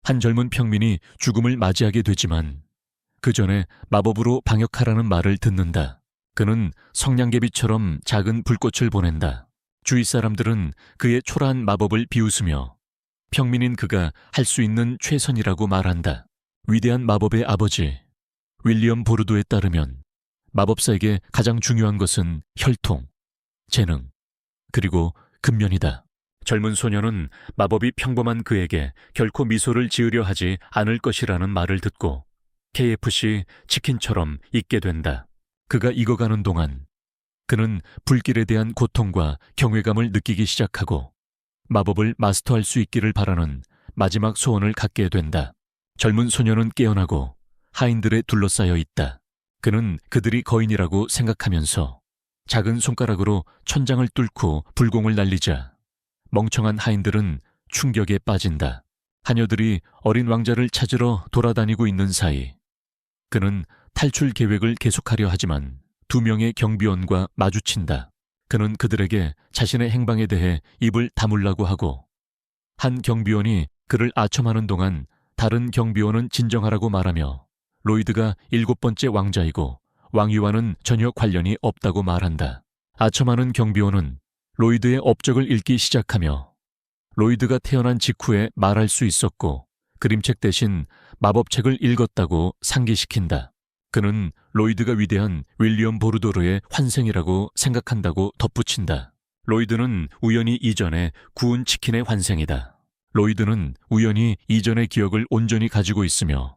한 젊은 평민이 죽음을 맞이하게 되지만 그 전에 마법으로 방역하라는 말을 듣는다. 그는 성냥개비처럼 작은 불꽃을 보낸다. 주위 사람들은 그의 초라한 마법을 비웃으며 평민인 그가 할 수 있는 최선이라고 말한다. 위대한 마법의 아버지 윌리엄 보르도에 따르면 마법사에게 가장 중요한 것은 혈통, 재능, 그리고 근면이다. 젊은 소녀는 마법이 평범한 그에게 결코 미소를 지으려 하지 않을 것이라는 말을 듣고 KFC 치킨처럼 잊게 된다. 그가 익어가는 동안 그는 불길에 대한 고통과 경외감을 느끼기 시작하고 마법을 마스터할 수 있기를 바라는 마지막 소원을 갖게 된다. 젊은 소녀는 깨어나고 하인들에 둘러싸여 있다. 그는 그들이 거인이라고 생각하면서 작은 손가락으로 천장을 뚫고 불공을 날리자 멍청한 하인들은 충격에 빠진다. 하녀들이 어린 왕자를 찾으러 돌아다니고 있는 사이 그는 탈출 계획을 계속하려 하지만 2명의 경비원과 마주친다. 그는 그들에게 자신의 행방에 대해 입을 다물라고 하고 한 경비원이 그를 아첨하는 동안 다른 경비원은 진정하라고 말하며 로이드가 7번째 왕자이고 왕위와는 전혀 관련이 없다고 말한다. 아첨하는 경비원은 로이드의 업적을 읽기 시작하며 로이드가 태어난 직후에 말할 수 있었고 그림책 대신 마법책을 읽었다고 상기시킨다. 그는 로이드가 위대한 윌리엄 보르도르의 환생이라고 생각한다고 덧붙인다. 로이드는 우연히 이전에 구운 치킨의 환생이다. 로이드는 우연히 이전의 기억을 온전히 가지고 있으며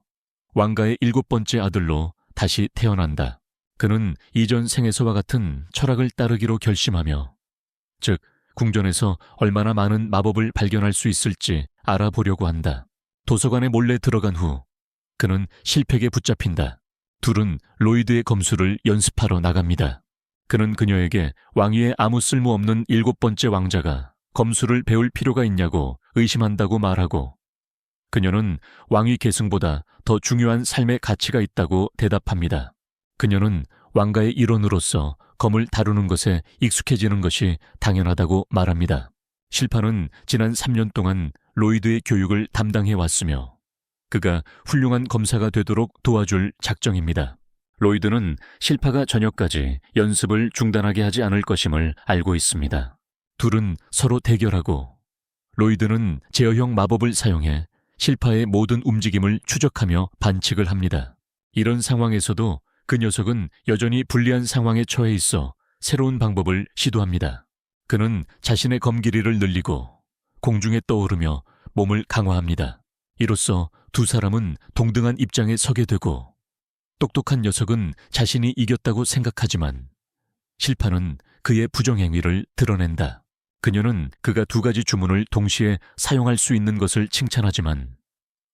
왕가의 7번째 아들로 다시 태어난다. 그는 이전 생에서와 같은 철학을 따르기로 결심하며 즉 궁전에서 얼마나 많은 마법을 발견할 수 있을지 알아보려고 한다. 도서관에 몰래 들어간 후 그는 실팩에 붙잡힌다. 둘은 로이드의 검수를 연습하러 나갑니다. 그는 그녀에게 왕위에 아무 쓸모없는 7번째 왕자가 검수를 배울 필요가 있냐고 의심한다고 말하고 그녀는 왕위 계승보다 더 중요한 삶의 가치가 있다고 대답합니다. 그녀는 왕가의 일원으로서 검을 다루는 것에 익숙해지는 것이 당연하다고 말합니다. 실파는 지난 3년 동안 로이드의 교육을 담당해 왔으며 그가 훌륭한 검사가 되도록 도와줄 작정입니다. 로이드는 실파가 저녁까지 연습을 중단하게 하지 않을 것임을 알고 있습니다. 둘은 서로 대결하고 로이드는 제어형 마법을 사용해 실파의 모든 움직임을 추적하며 반칙을 합니다. 이런 상황에서도 그 녀석은 여전히 불리한 상황에 처해 있어 새로운 방법을 시도합니다. 그는 자신의 검 길이를 늘리고 공중에 떠오르며 몸을 강화합니다. 이로써 두 사람은 동등한 입장에 서게 되고 똑똑한 녀석은 자신이 이겼다고 생각하지만 실파는 그의 부정행위를 드러낸다. 그녀는 그가 2가지 주문을 동시에 사용할 수 있는 것을 칭찬하지만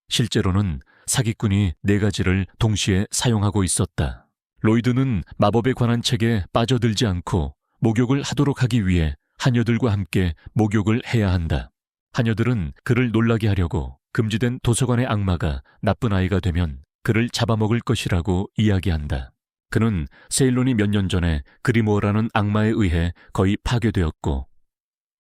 실제로는 사기꾼이 4가지를 동시에 사용하고 있었다. 로이드는 마법에 관한 책에 빠져들지 않고 목욕을 하도록 하기 위해 하녀들과 함께 목욕을 해야 한다. 하녀들은 그를 놀라게 하려고 금지된 도서관의 악마가 나쁜 아이가 되면 그를 잡아먹을 것이라고 이야기한다. 그는 세일론이 몇 년 전에 그리모어라는 악마에 의해 거의 파괴되었고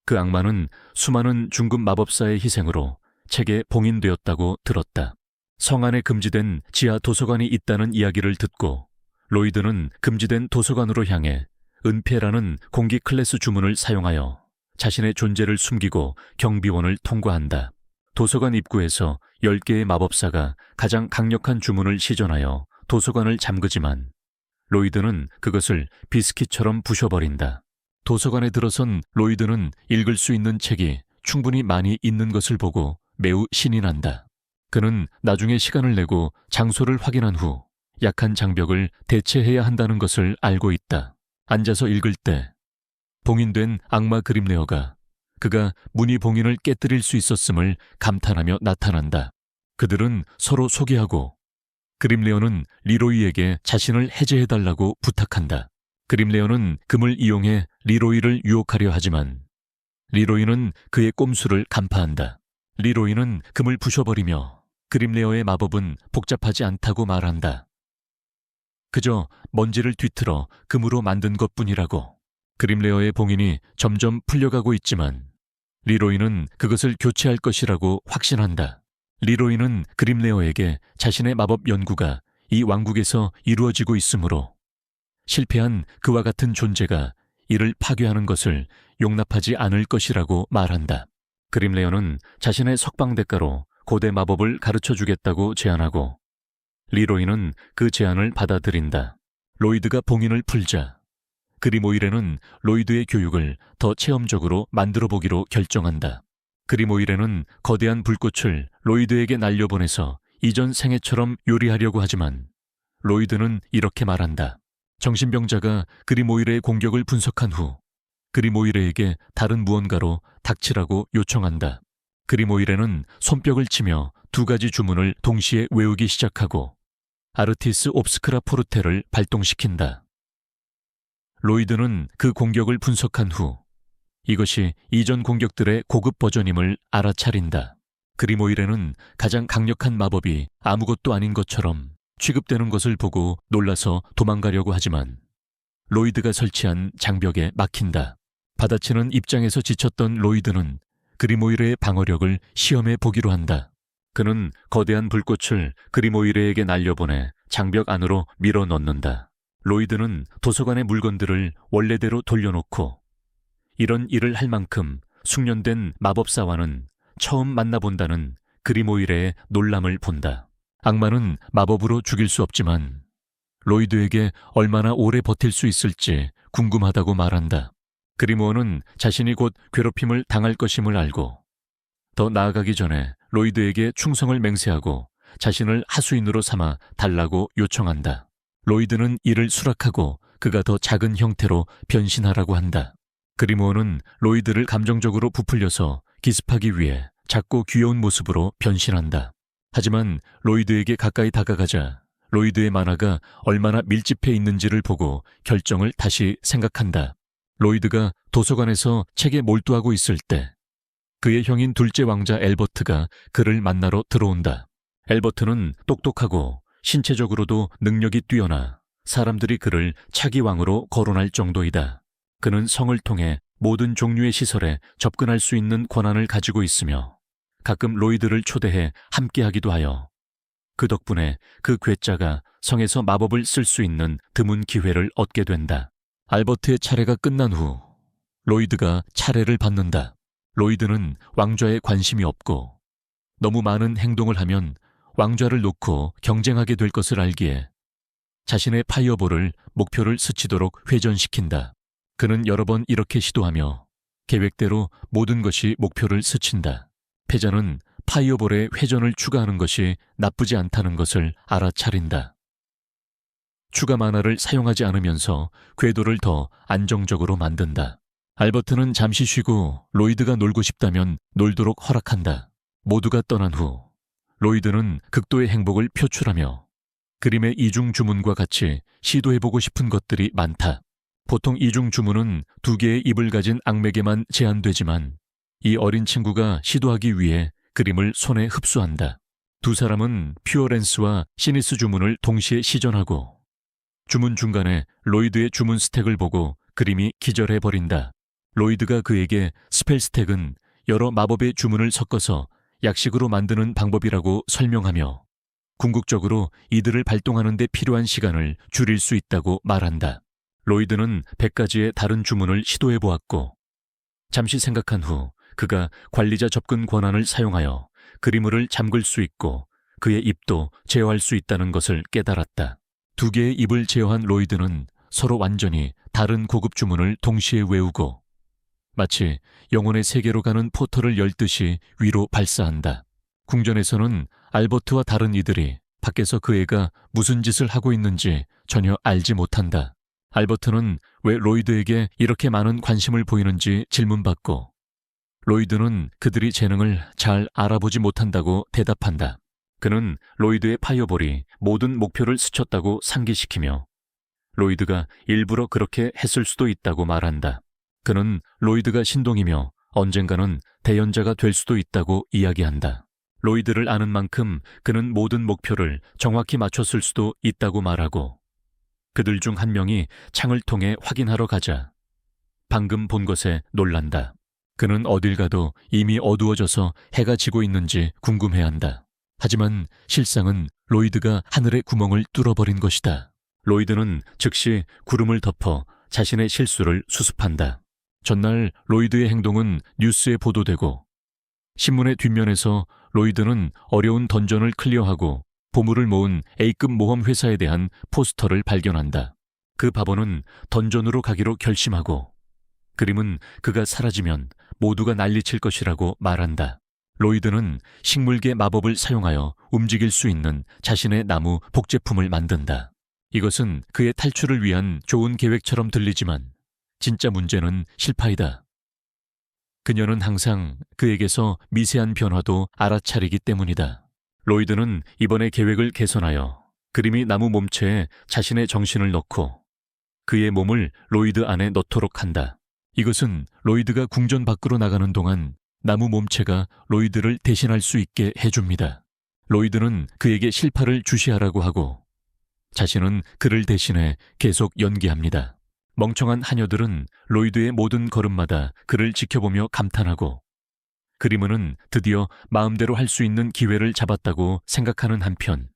그 악마는 수많은 중급 마법사의 희생으로 책에 봉인되었다고 들었다. 성 안에 금지된 지하 도서관이 있다는 이야기를 듣고 로이드는 금지된 도서관으로 향해 은폐라는 공기 클래스 주문을 사용하여 자신의 존재를 숨기고 경비원을 통과한다. 도서관 입구에서 10개의 마법사가 가장 강력한 주문을 시전하여 도서관을 잠그지만 로이드는 그것을 비스킷처럼 부셔버린다. 도서관에 들어선 로이드는 읽을 수 있는 책이 충분히 많이 있는 것을 보고 매우 신이 난다. 그는 나중에 시간을 내고 장소를 확인한 후 약한 장벽을 대체해야 한다는 것을 알고 있다. 앉아서 읽을 때 봉인된 악마 그림레어가 그가 무늬 봉인을 깨뜨릴 수 있었음을 감탄하며 나타난다. 그들은 서로 소개하고 그림레어는 리로이에게 자신을 해제해달라고 부탁한다. 그림레어는 금을 이용해 리로이를 유혹하려 하지만 리로이는 그의 꼼수를 간파한다. 리로이는 금을 부셔버리며 그림레어의 마법은 복잡하지 않다고 말한다. 그저 먼지를 뒤틀어 금으로 만든 것뿐이라고. 그림레어의 봉인이 점점 풀려가고 있지만 리로이는 그것을 교체할 것이라고 확신한다. 리로이는 그림레어에게 자신의 마법 연구가 이 왕국에서 이루어지고 있으므로 실패한 그와 같은 존재가 이를 파괴하는 것을 용납하지 않을 것이라고 말한다. 그림레어는 자신의 석방 대가로 고대 마법을 가르쳐주겠다고 제안하고 리로이는 그 제안을 받아들인다. 로이드가 봉인을 풀자 그리모이레는 로이드의 교육을 더 체험적으로 만들어 보기로 결정한다. 그리모이레는 거대한 불꽃을 로이드에게 날려보내서 이전 생애처럼 요리하려고 하지만 로이드는 이렇게 말한다. 정신병자가 그리모이레의 공격을 분석한 후 그리모이레에게 다른 무언가로 닥치라고 요청한다. 그리모이레는 손뼉을 치며 두 가지 주문을 동시에 외우기 시작하고 아르티스 옵스크라 포르테를 발동시킨다. 로이드는 그 공격을 분석한 후 이것이 이전 공격들의 고급 버전임을 알아차린다. 그리모이레는 가장 강력한 마법이 아무것도 아닌 것처럼 취급되는 것을 보고 놀라서 도망가려고 하지만 로이드가 설치한 장벽에 막힌다. 받아치는 입장에서 지쳤던 로이드는 그리모이레의 방어력을 시험해 보기로 한다. 그는 거대한 불꽃을 그리모이레에게 날려보내 장벽 안으로 밀어 넣는다. 로이드는 도서관의 물건들을 원래대로 돌려놓고 이런 일을 할 만큼 숙련된 마법사와는 처음 만나본다는 그리모이레의 놀람을 본다. 악마는 마법으로 죽일 수 없지만 로이드에게 얼마나 오래 버틸 수 있을지 궁금하다고 말한다. 그리모어는 자신이 곧 괴롭힘을 당할 것임을 알고 더 나아가기 전에 로이드에게 충성을 맹세하고 자신을 하수인으로 삼아 달라고 요청한다. 로이드는 이를 수락하고 그가 더 작은 형태로 변신하라고 한다. 그리모어는 로이드를 감정적으로 부풀려서 기습하기 위해 작고 귀여운 모습으로 변신한다. 하지만 로이드에게 가까이 다가가자 로이드의 만화가 얼마나 밀집해 있는지를 보고 결정을 다시 생각한다. 로이드가 도서관에서 책에 몰두하고 있을 때 그의 형인 둘째 왕자 엘버트가 그를 만나러 들어온다. 엘버트는 똑똑하고 신체적으로도 능력이 뛰어나 사람들이 그를 차기 왕으로 거론할 정도이다. 그는 성을 통해 모든 종류의 시설에 접근할 수 있는 권한을 가지고 있으며 가끔 로이드를 초대해 함께하기도 하여 그 덕분에 그 괴짜가 성에서 마법을 쓸 수 있는 드문 기회를 얻게 된다. 알버트의 차례가 끝난 후 로이드가 차례를 받는다. 로이드는 왕좌에 관심이 없고 너무 많은 행동을 하면 왕좌를 놓고 경쟁하게 될 것을 알기에 자신의 파이어볼을 목표를 스치도록 회전시킨다. 그는 여러 번 이렇게 시도하며 계획대로 모든 것이 목표를 스친다. 패자는 파이어볼에 회전을 추가하는 것이 나쁘지 않다는 것을 알아차린다. 추가 만화를 사용하지 않으면서 궤도를 더 안정적으로 만든다. 알버트는 잠시 쉬고 로이드가 놀고 싶다면 놀도록 허락한다. 모두가 떠난 후 로이드는 극도의 행복을 표출하며 그림의 이중 주문과 같이 시도해보고 싶은 것들이 많다. 보통 이중 주문은 2개의 입을 가진 악맥에만 제한되지만 이 어린 친구가 시도하기 위해 그림을 손에 흡수한다. 두 사람은 퓨어렌스와 시니스 주문을 동시에 시전하고 주문 중간에 로이드의 주문 스택을 보고 그림이 기절해버린다. 로이드가 그에게 스펠 스택은 여러 마법의 주문을 섞어서 약식으로 만드는 방법이라고 설명하며 궁극적으로 이들을 발동하는 데 필요한 시간을 줄일 수 있다고 말한다. 로이드는 100가지의 다른 주문을 시도해보았고 잠시 생각한 후 그가 관리자 접근 권한을 사용하여 그리물을 잠글 수 있고 그의 입도 제어할 수 있다는 것을 깨달았다. 2개의 입을 제어한 로이드는 서로 완전히 다른 고급 주문을 동시에 외우고 마치 영혼의 세계로 가는 포털을 열듯이 위로 발사한다. 궁전에서는 알버트와 다른 이들이 밖에서 그 애가 무슨 짓을 하고 있는지 전혀 알지 못한다. 알버트는 왜 로이드에게 이렇게 많은 관심을 보이는지 질문받고 로이드는 그들이 재능을 잘 알아보지 못한다고 대답한다. 그는 로이드의 파이어볼이 모든 목표를 스쳤다고 상기시키며 로이드가 일부러 그렇게 했을 수도 있다고 말한다. 그는 로이드가 신동이며 언젠가는 대연자가 될 수도 있다고 이야기한다. 로이드를 아는 만큼 그는 모든 목표를 정확히 맞췄을 수도 있다고 말하고 그들 중 한 명이 창을 통해 확인하러 가자 방금 본 것에 놀란다. 그는 어딜 가도 이미 어두워져서 해가 지고 있는지 궁금해한다. 하지만 실상은 로이드가 하늘의 구멍을 뚫어버린 것이다. 로이드는 즉시 구름을 덮어 자신의 실수를 수습한다. 전날 로이드의 행동은 뉴스에 보도되고 신문의 뒷면에서 로이드는 어려운 던전을 클리어하고 보물을 모은 A급 모험 회사에 대한 포스터를 발견한다. 그 바보는 던전으로 가기로 결심하고 그림은 그가 사라지면 모두가 난리칠 것이라고 말한다. 로이드는 식물계 마법을 사용하여 움직일 수 있는 자신의 나무 복제품을 만든다. 이것은 그의 탈출을 위한 좋은 계획처럼 들리지만 진짜 문제는 실파이다. 그녀는 항상 그에게서 미세한 변화도 알아차리기 때문이다. 로이드는 이번에 계획을 개선하여 그림이 나무 몸체에 자신의 정신을 넣고 그의 몸을 로이드 안에 넣도록 한다. 이것은 로이드가 궁전 밖으로 나가는 동안 나무 몸체가 로이드를 대신할 수 있게 해줍니다. 로이드는 그에게 실파를 주시하라고 하고 자신은 그를 대신해 계속 연기합니다. 멍청한 하녀들은 로이드의 모든 걸음마다 그를 지켜보며 감탄하고 그리문은 드디어 마음대로 할 수 있는 기회를 잡았다고 생각하는 한편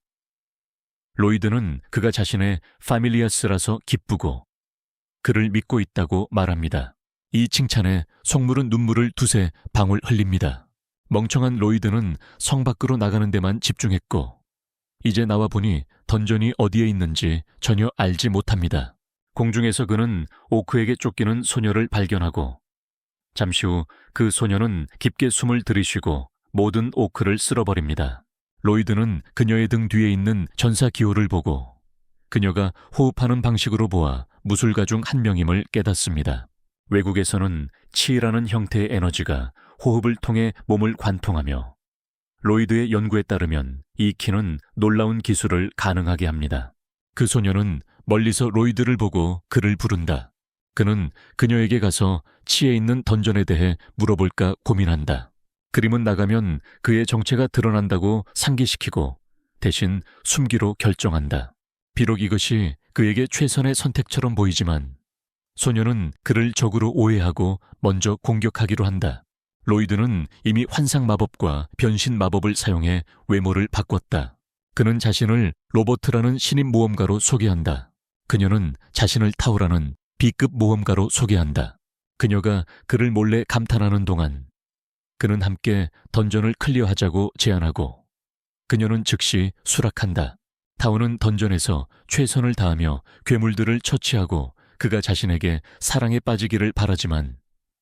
로이드는 그가 자신의 파밀리아스라서 기쁘고 그를 믿고 있다고 말합니다. 이 칭찬에 속물은 눈물을 두세 방울 흘립니다. 멍청한 로이드는 성 밖으로 나가는 데만 집중했고 이제 나와 보니 던전이 어디에 있는지 전혀 알지 못합니다. 공중에서 그는 오크에게 쫓기는 소녀를 발견하고 잠시 후 그 소녀는 깊게 숨을 들이쉬고 모든 오크를 쓸어버립니다. 로이드는 그녀의 등 뒤에 있는 전사 기호를 보고 그녀가 호흡하는 방식으로 보아 무술가 중 한 명임을 깨닫습니다. 외국에서는 치이라는 형태의 에너지가 호흡을 통해 몸을 관통하며 로이드의 연구에 따르면 이 키는 놀라운 기술을 가능하게 합니다. 그 소녀는 멀리서 로이드를 보고 그를 부른다. 그는 그녀에게 가서 치에 있는 던전에 대해 물어볼까 고민한다. 그림은 나가면 그의 정체가 드러난다고 상기시키고 대신 숨기로 결정한다. 비록 이것이 그에게 최선의 선택처럼 보이지만 소녀는 그를 적으로 오해하고 먼저 공격하기로 한다. 로이드는 이미 환상 마법과 변신 마법을 사용해 외모를 바꿨다. 그는 자신을 로버트라는 신입 모험가로 소개한다. 그녀는 자신을 타오라는 B급 모험가로 소개한다. 그녀가 그를 몰래 감탄하는 동안 그는 함께 던전을 클리어하자고 제안하고 그녀는 즉시 수락한다. 타오는 던전에서 최선을 다하며 괴물들을 처치하고 그가 자신에게 사랑에 빠지기를 바라지만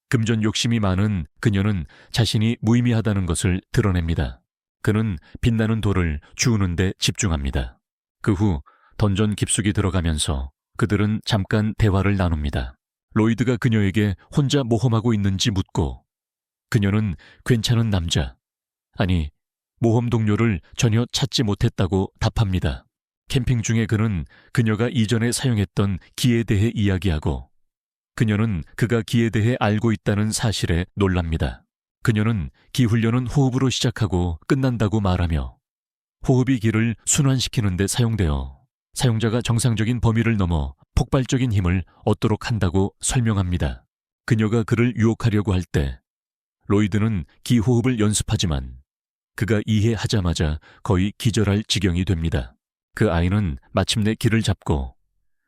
금전 욕심이 많은 그녀는 자신이 무의미하다는 것을 드러냅니다. 그는 빛나는 돌을 주우는 데 집중합니다. 그 후 던전 깊숙이 들어가면서 그들은 잠깐 대화를 나눕니다. 로이드가 그녀에게 혼자 모험하고 있는지 묻고 그녀는 괜찮은 남자, 아니 모험 동료를 전혀 찾지 못했다고 답합니다. 캠핑 중에 그는 그녀가 이전에 사용했던 기에 대해 이야기하고 그녀는 그가 기에 대해 알고 있다는 사실에 놀랍니다. 그녀는 기 훈련은 호흡으로 시작하고 끝난다고 말하며 호흡이 기를 순환시키는 데 사용되어 사용자가 정상적인 범위를 넘어 폭발적인 힘을 얻도록 한다고 설명합니다. 그녀가 그를 유혹하려고 할 때 로이드는 기호흡을 연습하지만 그가 이해하자마자 거의 기절할 지경이 됩니다. 그 아이는 마침내 기를 잡고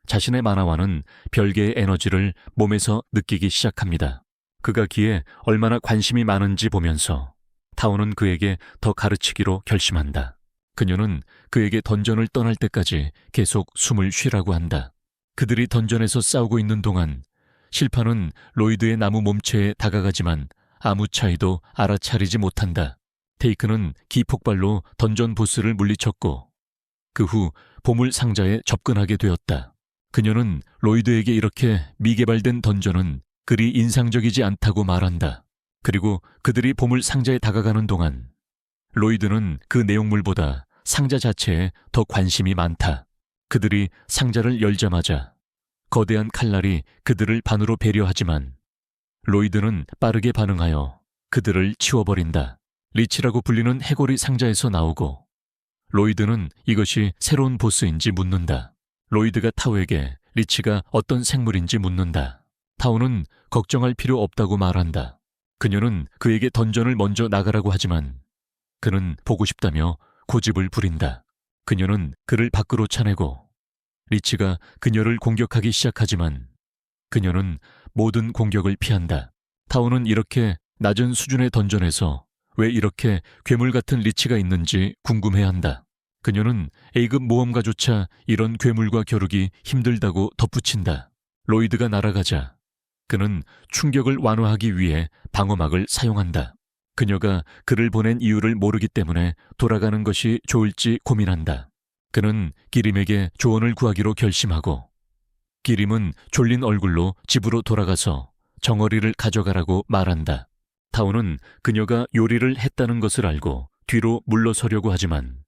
자신의 만화와는 별개의 에너지를 몸에서 느끼기 시작합니다. 그가 기에 얼마나 관심이 많은지 보면서 타오는 그에게 더 가르치기로 결심한다. 그녀는 그에게 던전을 떠날 때까지 계속 숨을 쉬라고 한다. 그들이 던전에서 싸우고 있는 동안 실파는 로이드의 나무 몸체에 다가가지만 아무 차이도 알아차리지 못한다. 테이크는 기폭발로 던전 보스를 물리쳤고 그 후 보물 상자에 접근하게 되었다. 그녀는 로이드에게 이렇게 미개발된 던전은 그리 인상적이지 않다고 말한다. 그리고 그들이 보물 상자에 다가가는 동안 로이드는 그 내용물보다 상자 자체에 더 관심이 많다. 그들이 상자를 열자마자 거대한 칼날이 그들을 반으로 배려하지만 로이드는 빠르게 반응하여 그들을 치워버린다. 리치라고 불리는 해골이 상자에서 나오고 로이드는 이것이 새로운 보스인지 묻는다. 로이드가 타오에게 리치가 어떤 생물인지 묻는다. 타오는 걱정할 필요 없다고 말한다. 그녀는 그에게 던전을 먼저 나가라고 하지만 그는 보고 싶다며 고집을 부린다. 그녀는 그를 밖으로 차내고 리치가 그녀를 공격하기 시작하지만 그녀는 모든 공격을 피한다. 타오는 이렇게 낮은 수준의 던전에서 왜 이렇게 괴물 같은 리치가 있는지 궁금해한다. 그녀는 A급 모험가조차 이런 괴물과 겨루기 힘들다고 덧붙인다. 로이드가 날아가자 그는 충격을 완화하기 위해 방어막을 사용한다. 그녀가 그를 보낸 이유를 모르기 때문에 돌아가는 것이 좋을지 고민한다. 그는 기림에게 조언을 구하기로 결심하고 기림은 졸린 얼굴로 집으로 돌아가서 정어리를 가져가라고 말한다. 타오는 그녀가 요리를 했다는 것을 알고 뒤로 물러서려고 하지만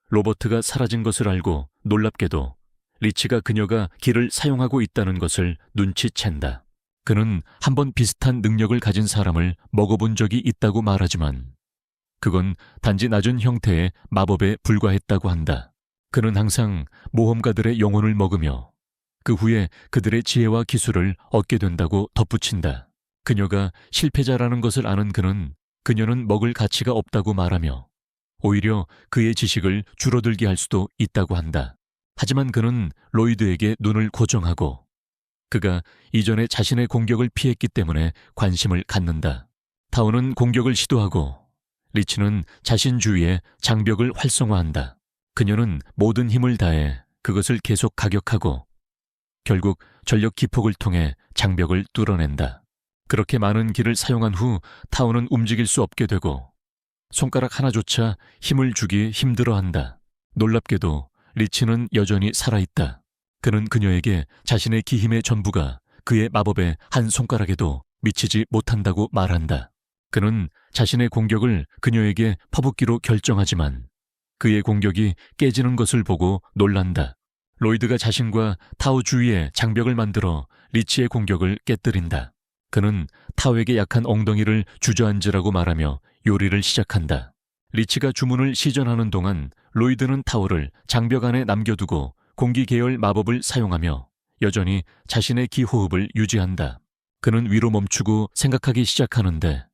로버트가 사라진 것을 알고 놀랍게도 리치가 그녀가 길을 사용하고 있다는 것을 눈치챈다. 그는 한번 비슷한 능력을 가진 사람을 먹어본 적이 있다고 말하지만 그건 단지 낮은 형태의 마법에 불과했다고 한다. 그는 항상 모험가들의 영혼을 먹으며 그 후에 그들의 지혜와 기술을 얻게 된다고 덧붙인다. 그녀가 실패자라는 것을 아는 그녀는 먹을 가치가 없다고 말하며 오히려 그의 지식을 줄어들게 할 수도 있다고 한다. 하지만 그는 로이드에게 눈을 고정하고 그가 이전에 자신의 공격을 피했기 때문에 관심을 갖는다. 타오는 공격을 시도하고 리치는 자신 주위에 장벽을 활성화한다. 그녀는 모든 힘을 다해 그것을 계속 가격하고 결국 전력 기폭을 통해 장벽을 뚫어낸다. 그렇게 많은 기를 사용한 후 타오는 움직일 수 없게 되고 손가락 하나조차 힘을 주기 힘들어한다. 놀랍게도 리치는 여전히 살아있다. 그는 그녀에게 자신의 기힘의 전부가 그의 마법의 한 손가락에도 미치지 못한다고 말한다. 그는 자신의 공격을 그녀에게 퍼붓기로 결정하지만 그의 공격이 깨지는 것을 보고 놀란다. 로이드가 자신과 타오 주위에 장벽을 만들어 리치의 공격을 깨뜨린다. 그는 타오에게 약한 엉덩이를 주저앉으라고 말하며 요리를 시작한다. 리치가 주문을 시전하는 동안 로이드는 타오를 장벽 안에 남겨두고 공기 계열 마법을 사용하며 여전히 자신의 기호흡을 유지한다. 그는 위로 멈추고 생각하기 시작하는데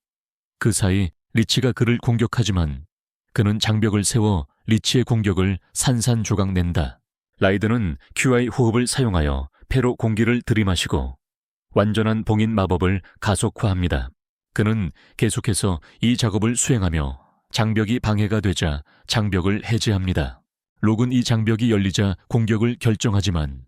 그 사이 리치가 그를 공격하지만 그는 장벽을 세워 리치의 공격을 산산조각 낸다. 라이드는 QI 호흡을 사용하여 폐로 공기를 들이마시고 완전한 봉인 마법을 가속화합니다. 그는 계속해서 이 작업을 수행하며 장벽이 방해가 되자 장벽을 해제합니다. 록은 이 장벽이 열리자 공격을 결정하지만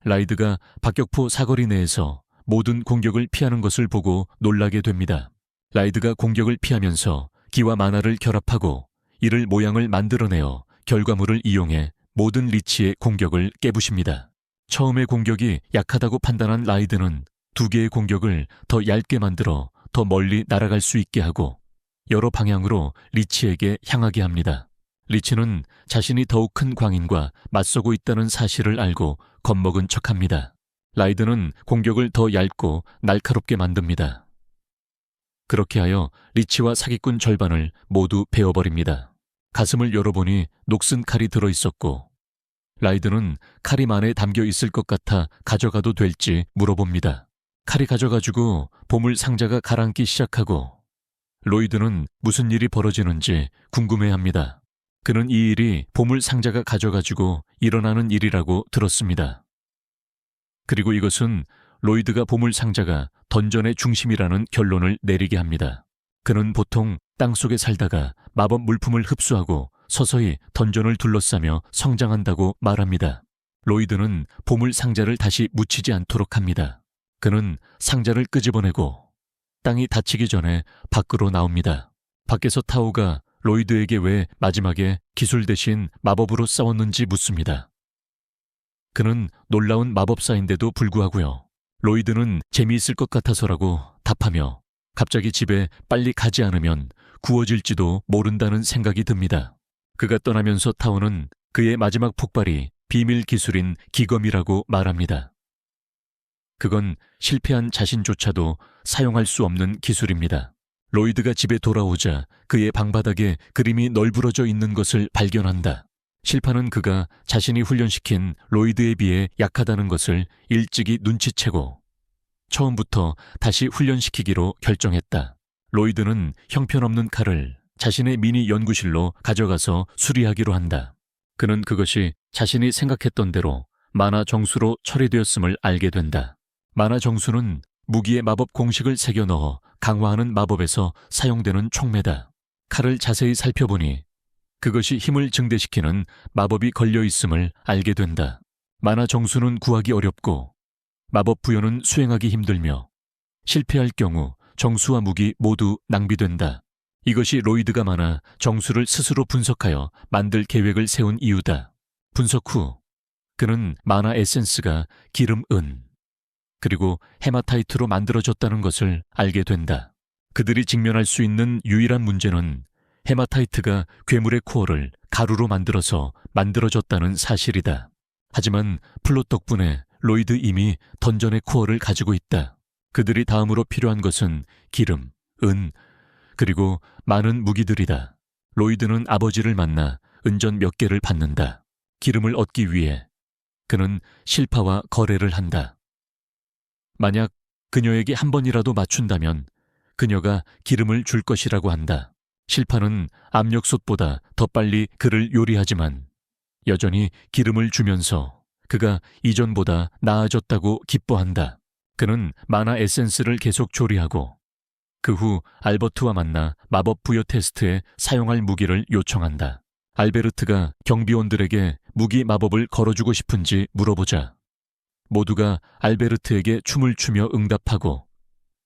라이드가 박격포 사거리 내에서 모든 공격을 피하는 것을 보고 놀라게 됩니다. 라이드가 공격을 피하면서 기와 만화를 결합하고 이를 모양을 만들어내어 결과물을 이용해 모든 리치의 공격을 깨부십니다. 처음의 공격이 약하다고 판단한 라이드는 두 개의 공격을 더 얇게 만들어 더 멀리 날아갈 수 있게 하고 여러 방향으로 리치에게 향하게 합니다. 리치는 자신이 더욱 큰 광인과 맞서고 있다는 사실을 알고 겁먹은 척합니다. 라이드는 공격을 더 얇고 날카롭게 만듭니다. 그렇게 하여 리치와 사기꾼 절반을 모두 베어버립니다. 가슴을 열어보니 녹슨 칼이 들어있었고 라이드는 칼이 안에 담겨 있을 것 같아 가져가도 될지 물어봅니다. 칼이 가져가지고 보물 상자가 가라앉기 시작하고 로이드는 무슨 일이 벌어지는지 궁금해합니다. 그는 이 일이 보물 상자가 가져가지고 일어나는 일이라고 들었습니다. 그리고 이것은 로이드가 보물 상자가 던전의 중심이라는 결론을 내리게 합니다. 그는 보통 땅속에 살다가 마법 물품을 흡수하고 서서히 던전을 둘러싸며 성장한다고 말합니다. 로이드는 보물 상자를 다시 묻히지 않도록 합니다. 그는 상자를 끄집어내고 땅이 닫히기 전에 밖으로 나옵니다. 밖에서 타오가 로이드에게 왜 마지막에 기술 대신 마법으로 싸웠는지 묻습니다. 그는 놀라운 마법사인데도 불구하고요. 로이드는 재미있을 것 같아서라고 답하며 갑자기 집에 빨리 가지 않으면 구워질지도 모른다는 생각이 듭니다. 그가 떠나면서 타오는 그의 마지막 폭발이 비밀 기술인 기검이라고 말합니다. 그건 실패한 자신조차도 사용할 수 없는 기술입니다. 로이드가 집에 돌아오자 그의 방바닥에 그림이 널브러져 있는 것을 발견한다. 실파는 그가 자신이 훈련시킨 로이드에 비해 약하다는 것을 일찍이 눈치채고 처음부터 다시 훈련시키기로 결정했다. 로이드는 형편없는 칼을 자신의 미니 연구실로 가져가서 수리하기로 한다. 그는 그것이 자신이 생각했던 대로 만화 정수로 처리되었음을 알게 된다. 만화 정수는 무기에 마법 공식을 새겨 넣어 강화하는 마법에서 사용되는 촉매다. 칼을 자세히 살펴보니 그것이 힘을 증대시키는 마법이 걸려 있음을 알게 된다. 만화 정수는 구하기 어렵고 마법 부여는 수행하기 힘들며 실패할 경우 정수와 무기 모두 낭비된다. 이것이 로이드가 만화 정수를 스스로 분석하여 만들 계획을 세운 이유다. 분석 후 그는 만화 에센스가 기름 은 그리고 헤마타이트로 만들어졌다는 것을 알게 된다. 그들이 직면할 수 있는 유일한 문제는 헤마타이트가 괴물의 코어를 가루로 만들어졌다는 사실이다. 하지만 플롯 덕분에 로이드 이미 던전의 코어를 가지고 있다. 그들이 다음으로 필요한 것은 기름, 은, 그리고 많은 무기들이다. 로이드는 아버지를 만나 은전 몇 개를 받는다. 기름을 얻기 위해 그는 실파와 거래를 한다. 만약 그녀에게 한 번이라도 맞춘다면 그녀가 기름을 줄 것이라고 한다. 실파는 압력솥보다 더 빨리 그를 요리하지만 여전히 기름을 주면서 그가 이전보다 나아졌다고 기뻐한다. 그는 만화 에센스를 계속 조리하고 그 후 알버트와 만나 마법 부여 테스트에 사용할 무기를 요청한다. 알베르트가 경비원들에게 무기 마법을 걸어주고 싶은지 물어보자 모두가 알베르트에게 춤을 추며 응답하고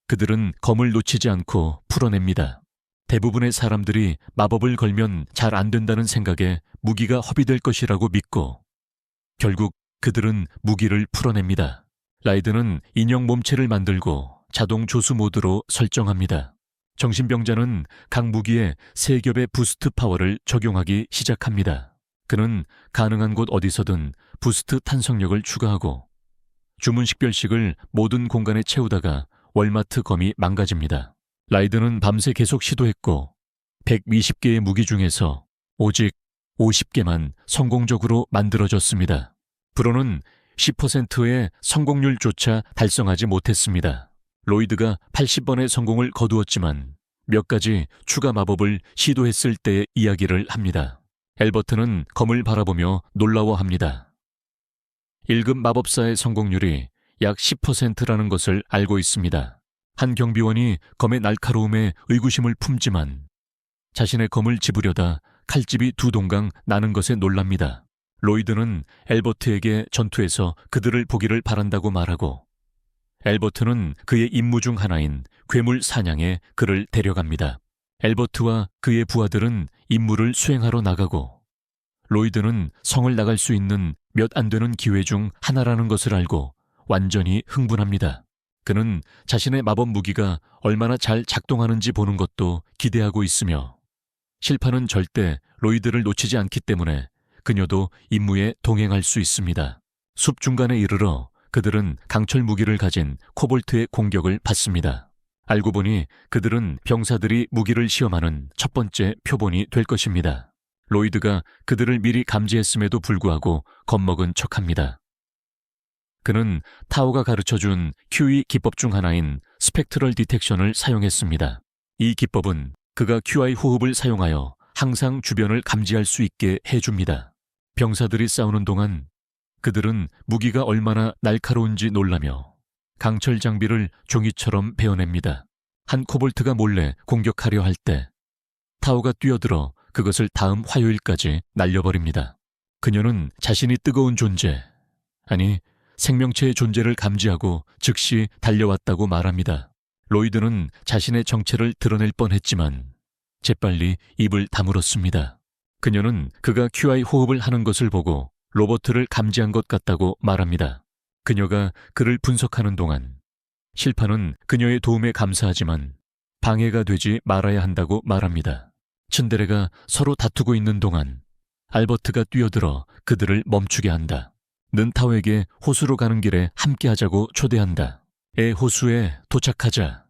그들은 검을 놓치지 않고 풀어냅니다. 대부분의 사람들이 마법을 걸면 잘 안 된다는 생각에 무기가 허비될 것이라고 믿고 결국 그들은 무기를 풀어냅니다. 라이드는 인형 몸체를 만들고 자동 조수 모드로 설정합니다. 정신병자는 각 무기에 3겹의 부스트 파워를 적용하기 시작합니다. 그는 가능한 곳 어디서든 부스트 탄성력을 추가하고 주문 식별식을 모든 공간에 채우다가 월마트 검이 망가집니다. 라이드는 밤새 계속 시도했고 120개의 무기 중에서 오직 50개만 성공적으로 만들어졌습니다. 브론은 10%의 성공률조차 달성하지 못했습니다. 로이드가 80번의 성공을 거두었지만 몇 가지 추가 마법을 시도했을 때의 이야기를 합니다. 엘버트는 검을 바라보며 놀라워합니다. 1급 마법사의 성공률이 약 10%라는 것을 알고 있습니다. 한 경비원이 검의 날카로움에 의구심을 품지만 자신의 검을 집으려다 칼집이 2동강 나는 것에 놀랍니다. 로이드는 엘버트에게 전투에서 그들을 보기를 바란다고 말하고 엘버트는 그의 임무 중 하나인 괴물 사냥에 그를 데려갑니다. 엘버트와 그의 부하들은 임무를 수행하러 나가고 로이드는 성을 나갈 수 있는 몇 안 되는 기회 중 하나라는 것을 알고 완전히 흥분합니다. 그는 자신의 마법 무기가 얼마나 잘 작동하는지 보는 것도 기대하고 있으며 실파는 절대 로이드를 놓치지 않기 때문에 그녀도 임무에 동행할 수 있습니다. 숲 중간에 이르러 그들은 강철 무기를 가진 코볼트의 공격을 받습니다. 알고 보니 그들은 병사들이 무기를 시험하는 첫 번째 표본이 될 것입니다. 로이드가 그들을 미리 감지했음에도 불구하고 겁먹은 척합니다. 그는 타오가 가르쳐준 QE 기법 중 하나인 스펙트럴 디텍션을 사용했습니다. 이 기법은 그가 QI 호흡을 사용하여 항상 주변을 감지할 수 있게 해줍니다. 병사들이 싸우는 동안 그들은 무기가 얼마나 날카로운지 놀라며 강철 장비를 종이처럼 베어냅니다. 한 코볼트가 몰래 공격하려 할 때 타오가 뛰어들어 그것을 다음 화요일까지 날려버립니다. 그녀는 자신이 뜨거운 존재, 아니 생명체의 존재를 감지하고 즉시 달려왔다고 말합니다. 로이드는 자신의 정체를 드러낼 뻔했지만 재빨리 입을 다물었습니다. 그녀는 그가 QI 호흡을 하는 것을 보고 로버트를 감지한 것 같다고 말합니다. 그녀가 그를 분석하는 동안 실파는 그녀의 도움에 감사하지만 방해가 되지 말아야 한다고 말합니다. 츤데레가 서로 다투고 있는 동안 알버트가 뛰어들어 그들을 멈추게 한다. 는타오에게 호수로 가는 길에 함께하자고 초대한다. 호수에 도착하자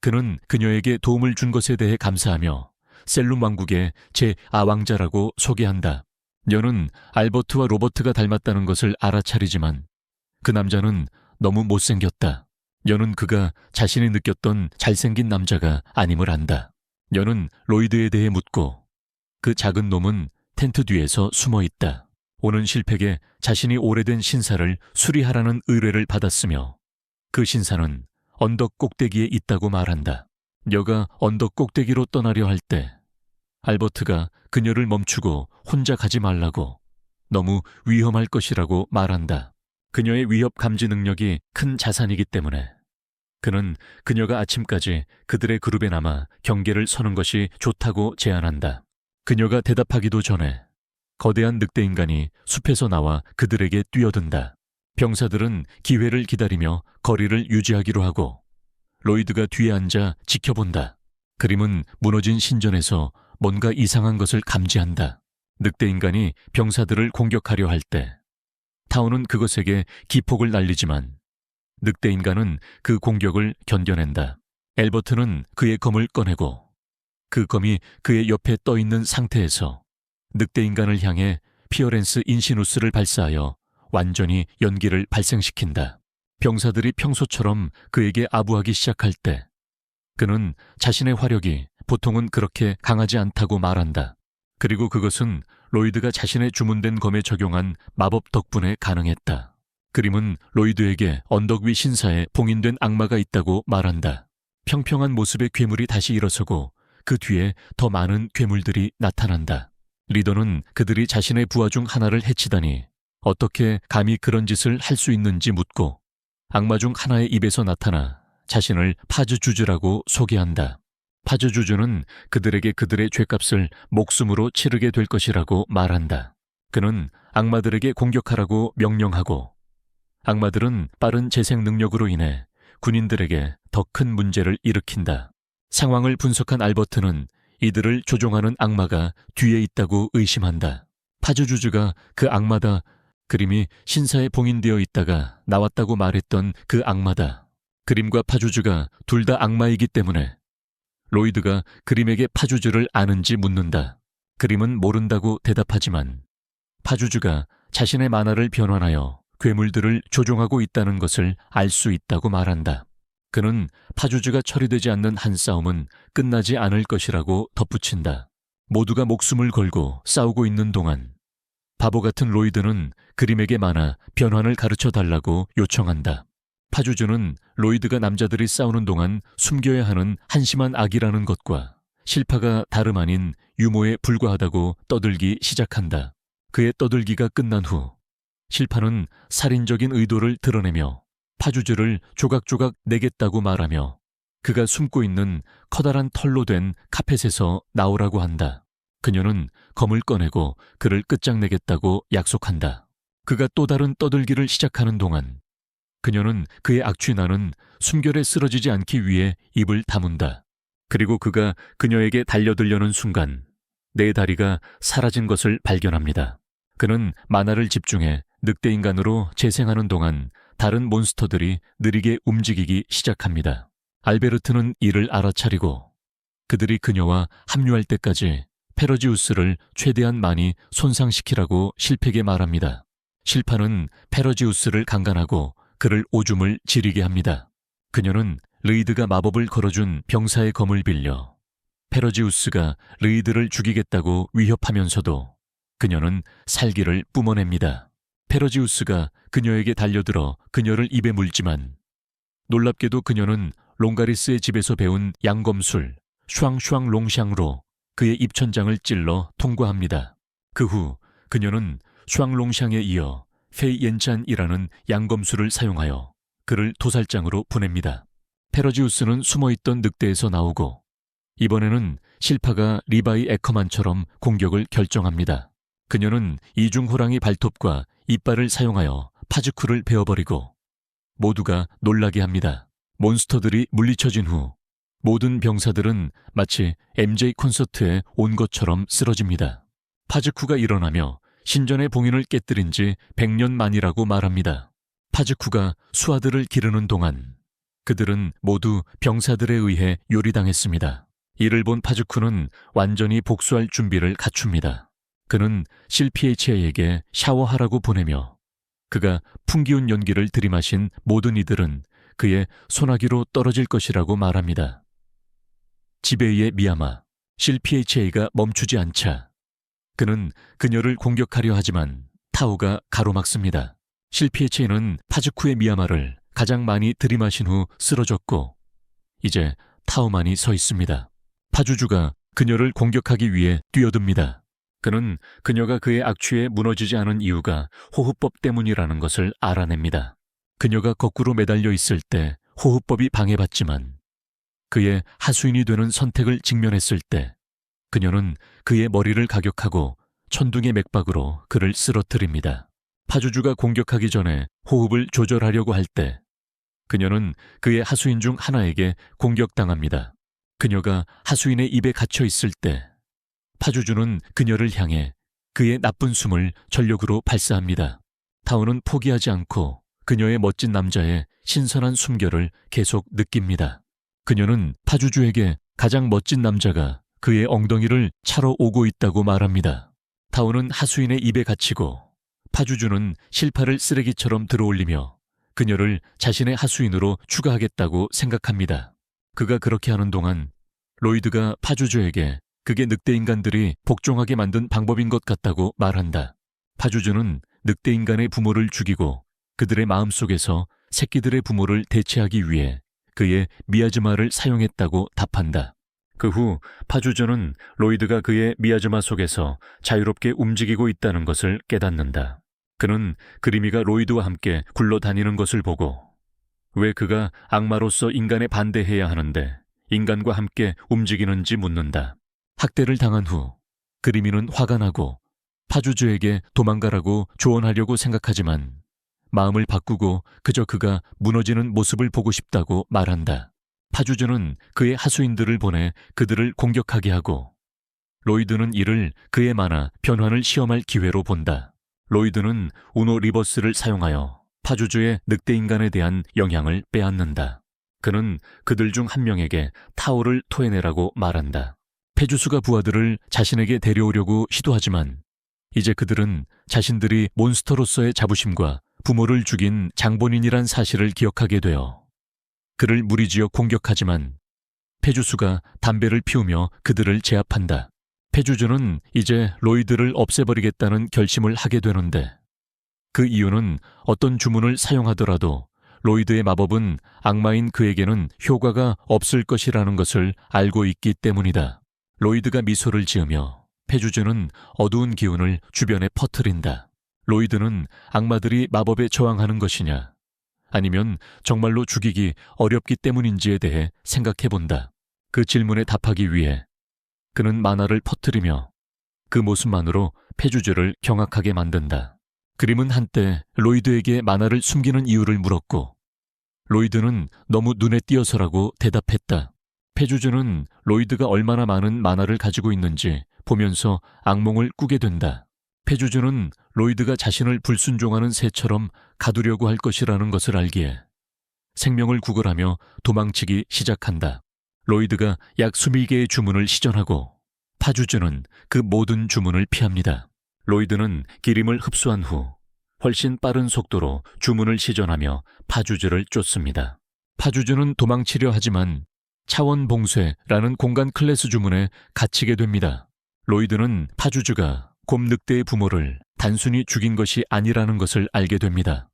그는 그녀에게 도움을 준 것에 대해 감사하며 셀룸 왕국의 제9왕자라고 소개한다. 녀는 알버트와 로버트가 닮았다는 것을 알아차리지만 그 남자는 너무 못생겼다. 녀는 그가 자신이 느꼈던 잘생긴 남자가 아님을 안다. 여는 로이드에 대해 묻고 그 작은 놈은 텐트 뒤에서 숨어 있다. 오는 실팩에 자신이 오래된 신사를 수리하라는 의뢰를 받았으며 그 신사는 언덕 꼭대기에 있다고 말한다. 여가 언덕 꼭대기로 떠나려 할 때 알버트가 그녀를 멈추고 혼자 가지 말라고 너무 위험할 것이라고 말한다. 그녀의 위협 감지 능력이 큰 자산이기 때문에 그는 그녀가 아침까지 그들의 그룹에 남아 경계를 서는 것이 좋다고 제안한다. 그녀가 대답하기도 전에 거대한 늑대인간이 숲에서 나와 그들에게 뛰어든다. 병사들은 기회를 기다리며 거리를 유지하기로 하고 로이드가 뒤에 앉아 지켜본다. 그림은 무너진 신전에서 뭔가 이상한 것을 감지한다. 늑대인간이 병사들을 공격하려 할 때 타오는 그것에게 기폭을 날리지만 늑대인간은 그 공격을 견뎌낸다. 엘버트는 그의 검을 꺼내고 그 검이 그의 옆에 떠있는 상태에서 늑대인간을 향해 피어렌스 인시누스를 발사하여 완전히 연기를 발생시킨다. 병사들이 평소처럼 그에게 아부하기 시작할 때 그는 자신의 화력이 보통은 그렇게 강하지 않다고 말한다. 그리고 그것은 로이드가 자신의 주문된 검에 적용한 마법 덕분에 가능했다. 그림은 로이드에게 언덕 위 신사에 봉인된 악마가 있다고 말한다. 평평한 모습의 괴물이 다시 일어서고 그 뒤에 더 많은 괴물들이 나타난다. 리더는 그들이 자신의 부하 중 하나를 해치다니 어떻게 감히 그런 짓을 할 수 있는지 묻고 악마 중 하나의 입에서 나타나 자신을 파즈주즈라고 소개한다. 파즈주즈는 그들에게 그들의 죄값을 목숨으로 치르게 될 것이라고 말한다. 그는 악마들에게 공격하라고 명령하고 악마들은 빠른 재생 능력으로 인해 군인들에게 더 큰 문제를 일으킨다. 상황을 분석한 알버트는 이들을 조종하는 악마가 뒤에 있다고 의심한다. 파즈주즈가 그 악마다. 그림이 신사에 봉인되어 있다가 나왔다고 말했던 그 악마다. 그림과 파주즈가 둘 다 악마이기 때문에 로이드가 그림에게 파주즈를 아는지 묻는다. 그림은 모른다고 대답하지만 파주즈가 자신의 만화를 변환하여 괴물들을 조종하고 있다는 것을 알 수 있다고 말한다. 그는 파주즈가 처리되지 않는 한 싸움은 끝나지 않을 것이라고 덧붙인다. 모두가 목숨을 걸고 싸우고 있는 동안 바보 같은 로이드는 그림에게 만화 변환을 가르쳐 달라고 요청한다. 파주즈는 로이드가 남자들이 싸우는 동안 숨겨야 하는 한심한 악이라는 것과 실파가 다름 아닌 유모에 불과하다고 떠들기 시작한다. 그의 떠들기가 끝난 후 실파는 살인적인 의도를 드러내며 파주즈를 조각조각 내겠다고 말하며 그가 숨고 있는 커다란 털로 된 카펫에서 나오라고 한다. 그녀는 검을 꺼내고 그를 끝장내겠다고 약속한다. 그가 또 다른 떠들기를 시작하는 동안 그녀는 그의 악취나는 숨결에 쓰러지지 않기 위해 입을 다문다. 그리고 그가 그녀에게 달려들려는 순간 네 다리가 사라진 것을 발견합니다. 그는 만화를 집중해 늑대인간으로 재생하는 동안 다른 몬스터들이 느리게 움직이기 시작합니다. 알베르트는 이를 알아차리고 그들이 그녀와 합류할 때까지 페러지우스를 최대한 많이 손상시키라고 실팩에 말합니다. 실파는 페러지우스를 강간하고 그를 오줌을 지리게 합니다. 그녀는 르이드가 마법을 걸어준 병사의 검을 빌려 페러지우스가 르이드를 죽이겠다고 위협하면서도 그녀는 살기를 뿜어냅니다. 페러지우스가 그녀에게 달려들어 그녀를 입에 물지만 놀랍게도 그녀는 롱가리스의 집에서 배운 양검술 슈앙슈앙 롱샹으로 그의 입천장을 찔러 통과합니다. 그 후 그녀는 슈앙롱샹에 이어 페이옌찬이라는 양검술을 사용하여 그를 도살장으로 보냅니다. 페러지우스는 숨어있던 늑대에서 나오고 이번에는 실파가 리바이 에커만처럼 공격을 결정합니다. 그녀는 이중호랑이 발톱과 이빨을 사용하여 파즈쿠를 베어버리고 모두가 놀라게 합니다. 몬스터들이 물리쳐진 후 모든 병사들은 마치 MJ 콘서트에 온 것처럼 쓰러집니다. 파즈쿠가 일어나며 신전의 봉인을 깨뜨린 지 100년 만이라고 말합니다. 파즈쿠가 수하들을 기르는 동안 그들은 모두 병사들에 의해 요리당했습니다. 이를 본 파즈쿠는 완전히 복수할 준비를 갖춥니다. 그는 실피에치에에게 샤워하라고 보내며 그가 풍기운 연기를 들이마신 모든 이들은 그의 소나기로 떨어질 것이라고 말합니다. 지배의 미야마, 실피에체이가 멈추지 않자 그는 그녀를 공격하려 하지만 타오가 가로막습니다. 실피에체이는 파즈쿠의 미야마를 가장 많이 들이마신 후 쓰러졌고 이제 타오만이 서 있습니다. 파주주가 그녀를 공격하기 위해 뛰어듭니다. 그는 그녀가 그의 악취에 무너지지 않은 이유가 호흡법 때문이라는 것을 알아냅니다. 그녀가 거꾸로 매달려 있을 때 호흡법이 방해받지만 그의 하수인이 되는 선택을 직면했을 때 그녀는 그의 머리를 가격하고 천둥의 맥박으로 그를 쓰러뜨립니다. 파주주가 공격하기 전에 호흡을 조절하려고 할 때 그녀는 그의 하수인 중 하나에게 공격당합니다. 그녀가 하수인의 입에 갇혀 있을 때 파주주는 그녀를 향해 그의 나쁜 숨을 전력으로 발사합니다. 타오는 포기하지 않고 그녀의 멋진 남자의 신선한 숨결을 계속 느낍니다. 그녀는 파주주에게 가장 멋진 남자가 그의 엉덩이를 차러 오고 있다고 말합니다. 타오는 하수인의 입에 갇히고 파주주는 실파를 쓰레기처럼 들어올리며 그녀를 자신의 하수인으로 추가하겠다고 생각합니다. 그가 그렇게 하는 동안 로이드가 파주주에게 그게 늑대인간들이 복종하게 만든 방법인 것 같다고 말한다. 파주주는 늑대인간의 부모를 죽이고 그들의 마음속에서 새끼들의 부모를 대체하기 위해 그의 미야즈마를 사용했다고 답한다. 그 후 파주주는 로이드가 그의 미야즈마 속에서 자유롭게 움직이고 있다는 것을 깨닫는다. 그는 그리미가 로이드와 함께 굴러다니는 것을 보고 왜 그가 악마로서 인간에 반대해야 하는데 인간과 함께 움직이는지 묻는다. 학대를 당한 후 그리미는 화가 나고 파주주에게 도망가라고 조언하려고 생각하지만 마음을 바꾸고 그저 그가 무너지는 모습을 보고 싶다고 말한다. 파주주는 그의 하수인들을 보내 그들을 공격하게 하고 로이드는 이를 그의 만화 변환을 시험할 기회로 본다. 로이드는 우노 리버스를 사용하여 파주주의 늑대인간에 대한 영향을 빼앗는다. 그는 그들 중 한 명에게 타오를 토해내라고 말한다. 페주스가 부하들을 자신에게 데려오려고 시도하지만 이제 그들은 자신들이 몬스터로서의 자부심과 부모를 죽인 장본인이란 사실을 기억하게 되어 그를 무리지어 공격하지만 페주스가 담배를 피우며 그들을 제압한다. 페주주는 이제 로이드를 없애버리겠다는 결심을 하게 되는데 그 이유는 어떤 주문을 사용하더라도 로이드의 마법은 악마인 그에게는 효과가 없을 것이라는 것을 알고 있기 때문이다. 로이드가 미소를 지으며 페주주는 어두운 기운을 주변에 퍼뜨린다. 로이드는 악마들이 마법에 저항하는 것이냐 아니면 정말로 죽이기 어렵기 때문인지에 대해 생각해본다. 그 질문에 답하기 위해 그는 만화를 퍼뜨리며 그 모습만으로 페주주를 경악하게 만든다. 그림은 한때 로이드에게 만화를 숨기는 이유를 물었고 로이드는 너무 눈에 띄어서라고 대답했다. 페주주는 로이드가 얼마나 많은 만화를 가지고 있는지 보면서 악몽을 꾸게 된다. 페주주는 로이드가 자신을 불순종하는 새처럼 가두려고 할 것이라는 것을 알기에 생명을 구걸하며 도망치기 시작한다. 로이드가 약 20개의 주문을 시전하고 파주주는 그 모든 주문을 피합니다. 로이드는 기림을 흡수한 후 훨씬 빠른 속도로 주문을 시전하며 파주주를 쫓습니다. 파주주는 도망치려 하지만 차원 봉쇄라는 공간 클래스 주문에 갇히게 됩니다. 로이드는 파주주가 곰 늑대의 부모를 단순히 죽인 것이 아니라는 것을 알게 됩니다.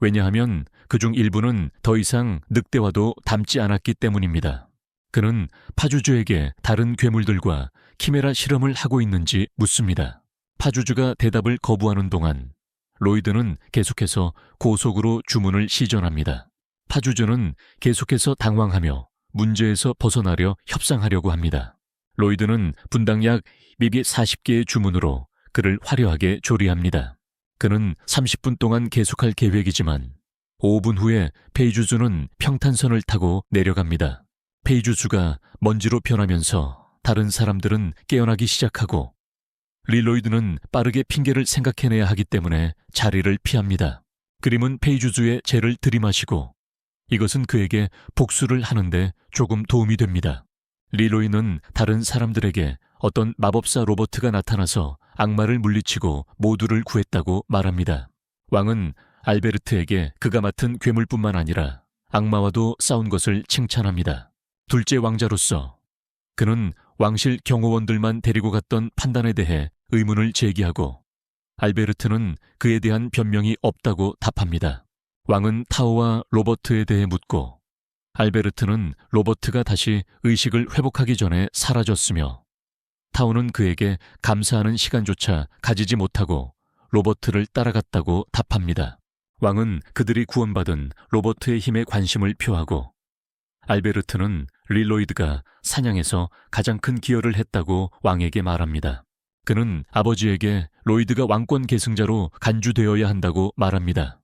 왜냐하면 그중 일부는 더 이상 늑대와도 닮지 않았기 때문입니다. 그는 파주주에게 다른 괴물들과 키메라 실험을 하고 있는지 묻습니다. 파주주가 대답을 거부하는 동안 로이드는 계속해서 고속으로 주문을 시전합니다. 파주주는 계속해서 당황하며 문제에서 벗어나려 협상하려고 합니다. 로이드는 분당 약 밉이 40개의 주문으로 그를 화려하게 조리합니다. 그는 30분 동안 계속할 계획이지만 5분 후에 페이주주는 평탄선을 타고 내려갑니다. 페이주주가 먼지로 변하면서 다른 사람들은 깨어나기 시작하고 릴로이드는 빠르게 핑계를 생각해내야 하기 때문에 자리를 피합니다. 그림은 페이주주의 죄를 들이마시고 이것은 그에게 복수를 하는데 조금 도움이 됩니다. 릴로이는 다른 사람들에게 어떤 마법사 로버트가 나타나서 악마를 물리치고 모두를 구했다고 말합니다. 왕은 알베르트에게 그가 맡은 괴물뿐만 아니라 악마와도 싸운 것을 칭찬합니다. 둘째 왕자로서 그는 왕실 경호원들만 데리고 갔던 판단에 대해 의문을 제기하고 알베르트는 그에 대한 변명이 없다고 답합니다. 왕은 타오와 로버트에 대해 묻고 알베르트는 로버트가 다시 의식을 회복하기 전에 사라졌으며 타오는 그에게 감사하는 시간조차 가지지 못하고 로버트를 따라갔다고 답합니다. 왕은 그들이 구원받은 로버트의 힘에 관심을 표하고 알베르트는 릴로이드가 사냥에서 가장 큰 기여를 했다고 왕에게 말합니다. 그는 아버지에게 로이드가 왕권 계승자로 간주되어야 한다고 말합니다.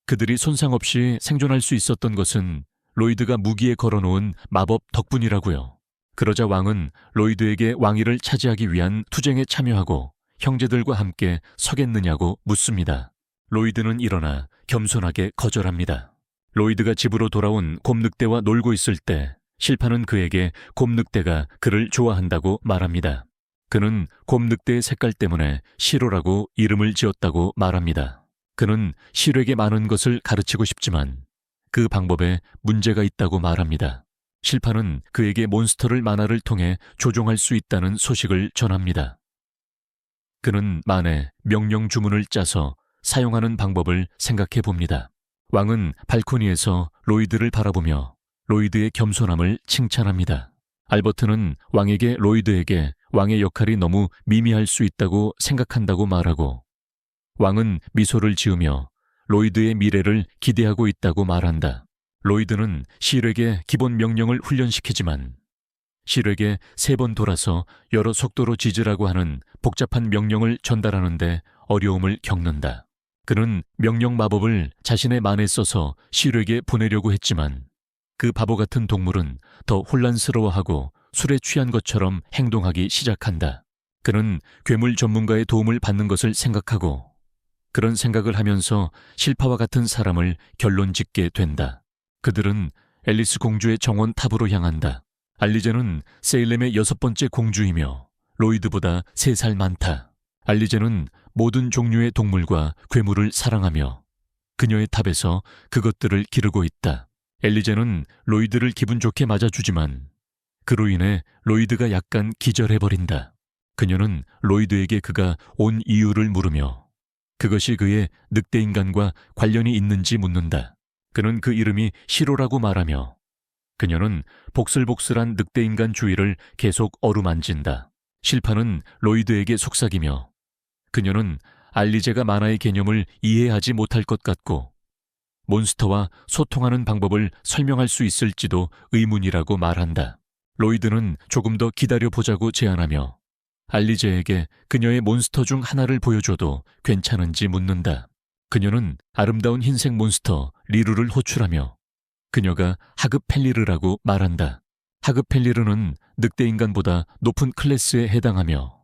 그들이 손상 없이 생존할 수 있었던 것은 로이드가 무기에 걸어놓은 마법 덕분이라고요. 그러자 왕은 로이드에게 왕위를 차지하기 위한 투쟁에 참여하고 형제들과 함께 서겠느냐고 묻습니다. 로이드는 일어나 겸손하게 거절합니다. 로이드가 집으로 돌아온 곰늑대와 놀고 있을 때 실파는 그에게 곰늑대가 그를 좋아한다고 말합니다. 그는 곰늑대의 색깔 때문에 시로라고 이름을 지었다고 말합니다. 그는 시로에게 많은 것을 가르치고 싶지만 그 방법에 문제가 있다고 말합니다. 실파는 그에게 몬스터를 만화를 통해 조종할 수 있다는 소식을 전합니다. 그는 만에 명령 주문을 짜서 사용하는 방법을 생각해 봅니다. 왕은 발코니에서 로이드를 바라보며 로이드의 겸손함을 칭찬합니다. 알버트는 왕에게 로이드에게 왕의 역할이 너무 미미할 수 있다고 생각한다고 말하고 왕은 미소를 지으며 로이드의 미래를 기대하고 있다고 말한다. 로이드는 실에게 기본 명령을 훈련시키지만 실에게 3번 돌아서 여러 속도로 짖으라고 하는 복잡한 명령을 전달하는데 어려움을 겪는다. 그는 명령 마법을 자신의 만에 써서 실에게 보내려고 했지만 그 바보 같은 동물은 더 혼란스러워하고 술에 취한 것처럼 행동하기 시작한다. 그는 괴물 전문가의 도움을 받는 것을 생각하고 그런 생각을 하면서 실파와 같은 사람을 결론짓게 된다. 그들은 앨리스 공주의 정원 탑으로 향한다. 알리제는 세일렘의 6번째 공주이며 로이드보다 3살 많다. 알리제는 모든 종류의 동물과 괴물을 사랑하며 그녀의 탑에서 그것들을 기르고 있다. 엘리제는 로이드를 기분 좋게 맞아주지만 그로 인해 로이드가 약간 기절해버린다. 그녀는 로이드에게 그가 온 이유를 물으며 그것이 그의 늑대인간과 관련이 있는지 묻는다. 그는 그 이름이 시로라고 말하며 그녀는 복슬복슬한 늑대인간 주위를 계속 어루만진다. 실파는 로이드에게 속삭이며 그녀는 알리제가 만화의 개념을 이해하지 못할 것 같고 몬스터와 소통하는 방법을 설명할 수 있을지도 의문이라고 말한다. 로이드는 조금 더 기다려보자고 제안하며 알리제에게 그녀의 몬스터 중 하나를 보여줘도 괜찮은지 묻는다. 그녀는 아름다운 흰색 몬스터 리루를 호출하며 그녀가 하그펠리르라고 말한다. 하그펠리르는 늑대인간보다 높은 클래스에 해당하며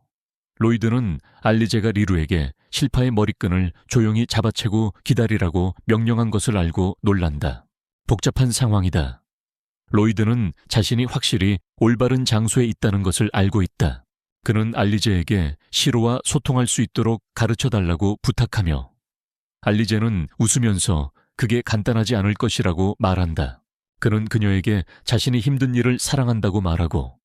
로이드는 알리제가 리루에게 실파의 머리끈을 조용히 잡아채고 기다리라고 명령한 것을 알고 놀란다. 복잡한 상황이다. 로이드는 자신이 확실히 올바른 장소에 있다는 것을 알고 있다. 그는 알리제에게 시로와 소통할 수 있도록 가르쳐달라고 부탁하며 알리제는 웃으면서 그게 간단하지 않을 것이라고 말한다. 그는 그녀에게 자신이 힘든 일을 사랑한다고 말하고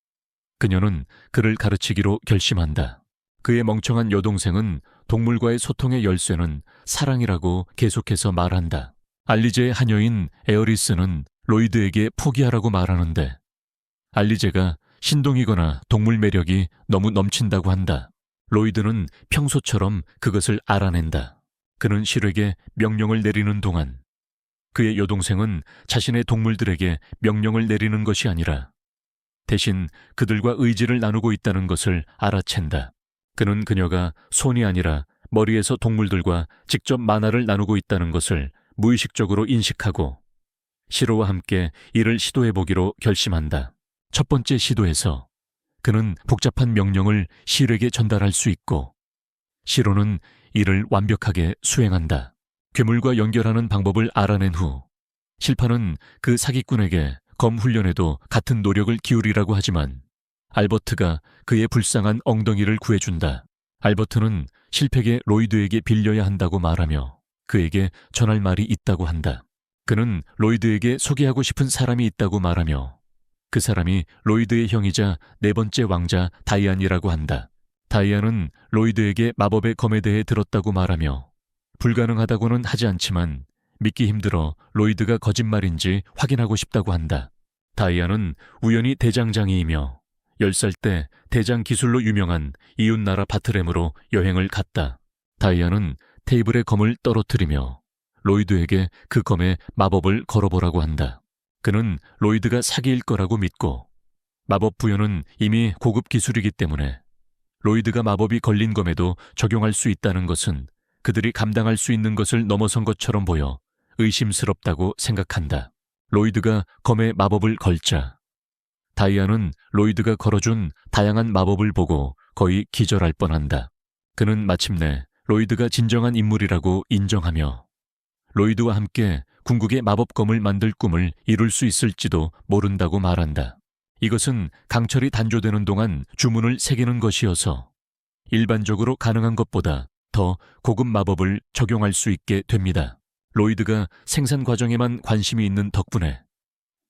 그녀는 그를 가르치기로 결심한다. 그의 멍청한 여동생은 동물과의 소통의 열쇠는 사랑이라고 계속해서 말한다. 알리제의 하녀인 에어리스는 로이드에게 포기하라고 말하는데 알리제가 신동이거나 동물 매력이 너무 넘친다고 한다. 로이드는 평소처럼 그것을 알아낸다. 그는 실에게 명령을 내리는 동안 그의 여동생은 자신의 동물들에게 명령을 내리는 것이 아니라 대신 그들과 의지를 나누고 있다는 것을 알아챈다. 그는 그녀가 손이 아니라 머리에서 동물들과 직접 만화를 나누고 있다는 것을 무의식적으로 인식하고 시로와 함께 이를 시도해보기로 결심한다. 첫 번째 시도에서 그는 복잡한 명령을 실에게 전달할 수 있고 시로는 이를 완벽하게 수행한다. 괴물과 연결하는 방법을 알아낸 후 실파는 그 사기꾼에게 검 훈련에도 같은 노력을 기울이라고 하지만 알버트가 그의 불쌍한 엉덩이를 구해준다. 알버트는 실패게 로이드에게 빌려야 한다고 말하며 그에게 전할 말이 있다고 한다. 그는 로이드에게 소개하고 싶은 사람이 있다고 말하며 그 사람이 로이드의 형이자 네 번째 왕자 다이안이라고 한다. 다이안은 로이드에게 마법의 검에 대해 들었다고 말하며 불가능하다고는 하지 않지만 믿기 힘들어 로이드가 거짓말인지 확인하고 싶다고 한다. 다이안은 우연히 대장장이이며 10살 때 대장 기술로 유명한 이웃나라 바트렘으로 여행을 갔다. 다이안은 테이블에 검을 떨어뜨리며 로이드에게 그 검에 마법을 걸어보라고 한다. 그는 로이드가 사기일 거라고 믿고 마법 부여는 이미 고급 기술이기 때문에 로이드가 마법이 걸린 검에도 적용할 수 있다는 것은 그들이 감당할 수 있는 것을 넘어선 것처럼 보여 의심스럽다고 생각한다. 로이드가 검에 마법을 걸자 다이아는 로이드가 걸어준 다양한 마법을 보고 거의 기절할 뻔한다. 그는 마침내 로이드가 진정한 인물이라고 인정하며 로이드와 함께 궁극의 마법검을 만들 꿈을 이룰 수 있을지도 모른다고 말한다. 이것은 강철이 단조되는 동안 주문을 새기는 것이어서 일반적으로 가능한 것보다 더 고급 마법을 적용할 수 있게 됩니다. 로이드가 생산 과정에만 관심이 있는 덕분에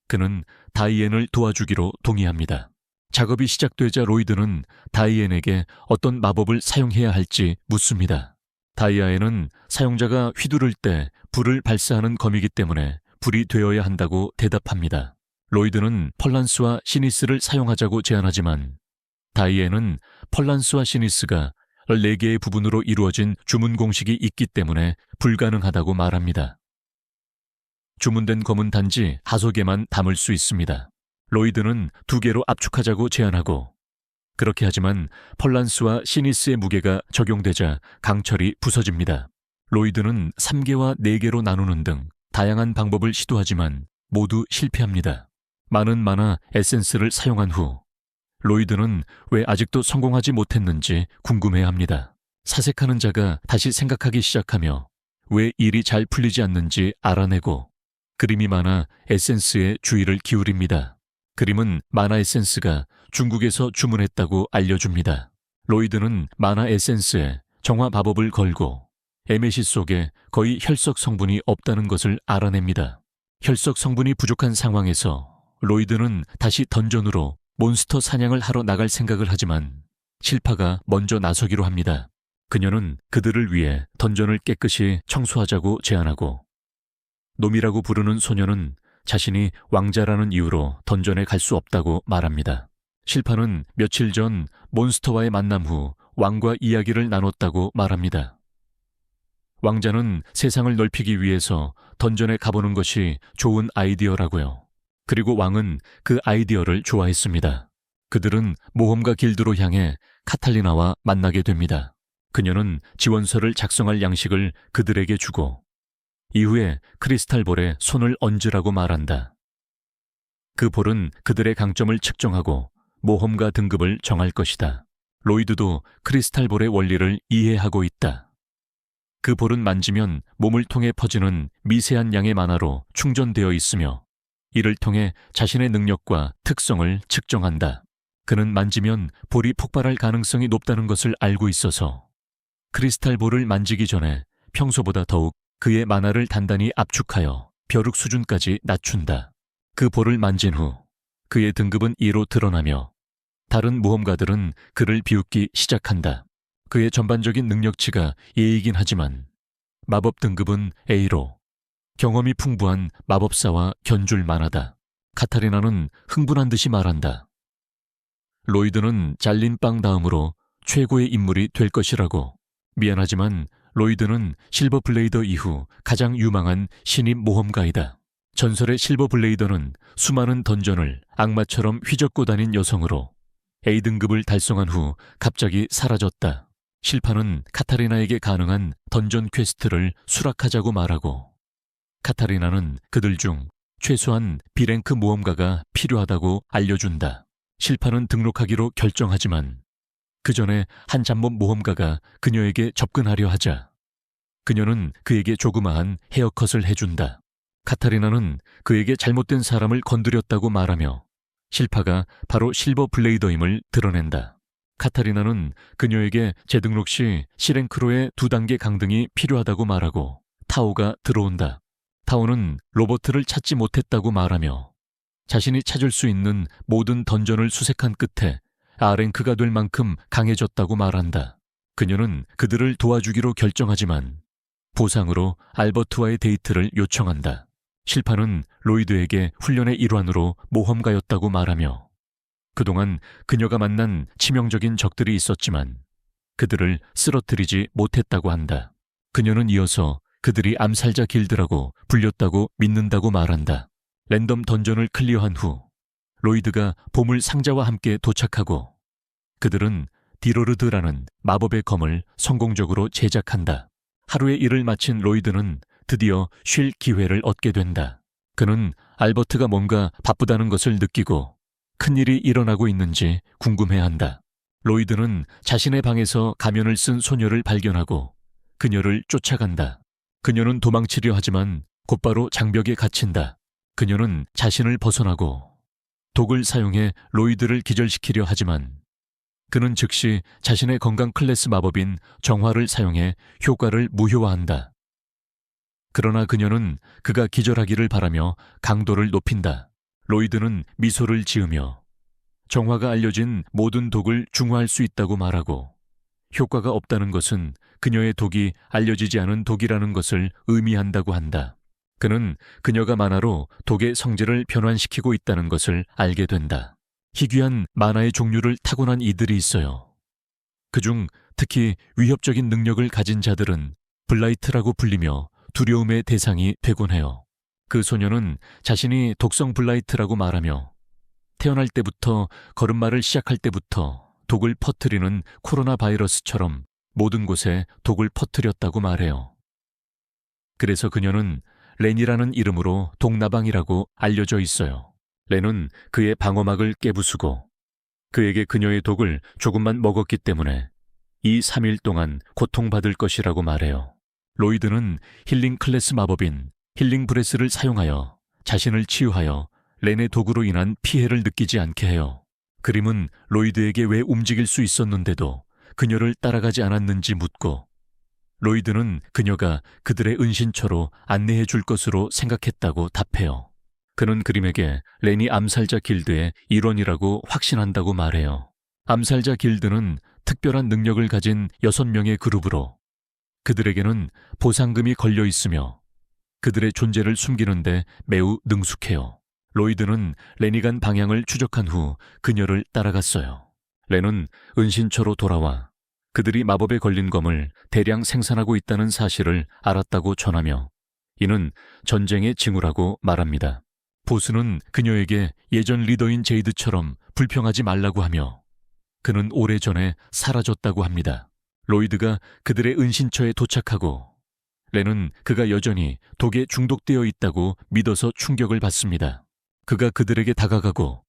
그는 다이앤을 도와주기로 동의합니다. 작업이 시작되자 로이드는 다이앤에게 어떤 마법을 사용해야 할지 묻습니다. 다이아에는 사용자가 휘두를 때 불을 발사하는 검이기 때문에 불이 되어야 한다고 대답합니다. 로이드는 펄란스와 시니스를 사용하자고 제안하지만 다이앤은 펄란스와 시니스가 4개의 부분으로 이루어진 주문 공식이 있기 때문에 불가능하다고 말합니다. 주문된 검은 단지 하속에만 담을 수 있습니다. 로이드는 2개로 압축하자고 제안하고 그렇게 하지만 펄란스와 시니스의 무게가 적용되자 강철이 부서집니다. 로이드는 3개와 4개로 나누는 등 다양한 방법을 시도하지만 모두 실패합니다. 많은 만화 에센스를 사용한 후 로이드는 왜 아직도 성공하지 못했는지 궁금해합니다. 사색하는 자가 다시 생각하기 시작하며 왜 일이 잘 풀리지 않는지 알아내고 그림이 많아 에센스에 주의를 기울입니다. 그림은 만화 에센스가 중국에서 주문했다고 알려줍니다. 로이드는 만화 에센스에 정화 마법을 걸고 에메시 속에 거의 혈석 성분이 없다는 것을 알아냅니다. 혈석 성분이 부족한 상황에서 로이드는 다시 던전으로 몬스터 사냥을 하러 나갈 생각을 하지만 실파가 먼저 나서기로 합니다. 그녀는 그들을 위해 던전을 깨끗이 청소하자고 제안하고 놈이라고 부르는 소녀는 자신이 왕자라는 이유로 던전에 갈 수 없다고 말합니다. 실파는 며칠 전 몬스터와의 만남 후 왕과 이야기를 나눴다고 말합니다. 왕자는 세상을 넓히기 위해서 던전에 가보는 것이 좋은 아이디어라고요. 그리고 왕은 그 아이디어를 좋아했습니다. 그들은 모험가 길드로 향해 카탈리나와 만나게 됩니다. 그녀는 지원서를 작성할 양식을 그들에게 주고 이후에 크리스탈 볼에 손을 얹으라고 말한다. 그 볼은 그들의 강점을 측정하고 모험가 등급을 정할 것이다. 로이드도 크리스탈 볼의 원리를 이해하고 있다. 그 볼은 만지면 몸을 통해 퍼지는 미세한 양의 만화로 충전되어 있으며 이를 통해 자신의 능력과 특성을 측정한다. 그는 만지면 볼이 폭발할 가능성이 높다는 것을 알고 있어서 크리스탈 볼을 만지기 전에 평소보다 더욱 그의 만화를 단단히 압축하여 벼룩 수준까지 낮춘다. 그 볼을 만진 후 그의 등급은 2로 드러나며 다른 모험가들은 그를 비웃기 시작한다. 그의 전반적인 능력치가 A이긴 하지만 마법 등급은 A로 경험이 풍부한 마법사와 견줄 만하다. 카타리나는 흥분한 듯이 말한다. 로이드는 잘린 빵 다음으로 최고의 인물이 될 것이라고. 미안하지만 로이드는 실버 블레이더 이후 가장 유망한 신입 모험가이다. 전설의 실버 블레이더는 수많은 던전을 악마처럼 휘젓고 다닌 여성으로 A등급을 달성한 후 갑자기 사라졌다. 실파는 카타리나에게 가능한 던전 퀘스트를 수락하자고 말하고 카타리나는 그들 중 최소한 B랭크 모험가가 필요하다고 알려준다. 실파는 등록하기로 결정하지만 그 전에 한 잡몹 모험가가 그녀에게 접근하려 하자 그녀는 그에게 조그마한 헤어컷을 해준다. 카타리나는 그에게 잘못된 사람을 건드렸다고 말하며 실파가 바로 실버 블레이더임을 드러낸다. 카타리나는 그녀에게 재등록 시 C랭크로의 2단계 강등이 필요하다고 말하고 타오가 들어온다. 타오는 로버트를 찾지 못했다고 말하며 자신이 찾을 수 있는 모든 던전을 수색한 끝에 R랭크가 될 만큼 강해졌다고 말한다. 그녀는 그들을 도와주기로 결정하지만 보상으로 알버트와의 데이트를 요청한다. 실파는 로이드에게 훈련의 일환으로 모험가였다고 말하며 그동안 그녀가 만난 치명적인 적들이 있었지만 그들을 쓰러뜨리지 못했다고 한다. 그녀는 이어서 그들이 암살자 길드라고 불렸다고 믿는다고 말한다. 랜덤 던전을 클리어한 후 로이드가 보물 상자와 함께 도착하고 그들은 디로르드라는 마법의 검을 성공적으로 제작한다. 하루의 일을 마친 로이드는 드디어 쉴 기회를 얻게 된다. 그는 알버트가 뭔가 바쁘다는 것을 느끼고 큰일이 일어나고 있는지 궁금해한다. 로이드는 자신의 방에서 가면을 쓴 소녀를 발견하고 그녀를 쫓아간다. 그녀는 도망치려 하지만 곧바로 장벽에 갇힌다. 그녀는 자신을 벗어나고 독을 사용해 로이드를 기절시키려 하지만 그는 즉시 자신의 건강 클래스 마법인 정화를 사용해 효과를 무효화한다. 그러나 그녀는 그가 기절하기를 바라며 강도를 높인다. 로이드는 미소를 지으며 정화가 알려진 모든 독을 중화할 수 있다고 말하고 효과가 없다는 것은 그녀의 독이 알려지지 않은 독이라는 것을 의미한다고 한다. 그는 그녀가 만화로 독의 성질을 변환시키고 있다는 것을 알게 된다. 희귀한 만화의 종류를 타고난 이들이 있어요. 그중 특히 위협적인 능력을 가진 자들은 블라이트라고 불리며 두려움의 대상이 되곤 해요. 그 소녀는 자신이 독성 블라이트라고 말하며 태어날 때부터 걸음마를 시작할 때부터 독을 퍼뜨리는 코로나 바이러스처럼 모든 곳에 독을 퍼뜨렸다고 말해요. 그래서 그녀는 렌이라는 이름으로 독나방이라고 알려져 있어요. 렌은 그의 방어막을 깨부수고 그에게 그녀의 독을 조금만 먹었기 때문에 2-3일 동안 고통받을 것이라고 말해요. 로이드는 힐링 클래스 마법인 힐링 브레스를 사용하여 자신을 치유하여 렌의 독으로 인한 피해를 느끼지 않게 해요. 그림은 로이드에게 왜 움직일 수 있었는데도 그녀를 따라가지 않았는지 묻고 로이드는 그녀가 그들의 은신처로 안내해 줄 것으로 생각했다고 답해요. 그는 그림에게 렌이 암살자 길드의 일원이라고 확신한다고 말해요. 암살자 길드는 특별한 능력을 가진 6명의 그룹으로 그들에게는 보상금이 걸려 있으며 그들의 존재를 숨기는데 매우 능숙해요. 로이드는 렌이 간 방향을 추적한 후 그녀를 따라갔어요. 렌은 은신처로 돌아와 그들이 마법에 걸린 검을 대량 생산하고 있다는 사실을 알았다고 전하며 이는 전쟁의 징후라고 말합니다. 보스는 그녀에게 예전 리더인 제이드처럼 불평하지 말라고 하며 그는 오래전에 사라졌다고 합니다. 로이드가 그들의 은신처에 도착하고 렌은 그가 여전히 독에 중독되어 있다고 믿어서 충격을 받습니다. 그가 그들에게 다가가고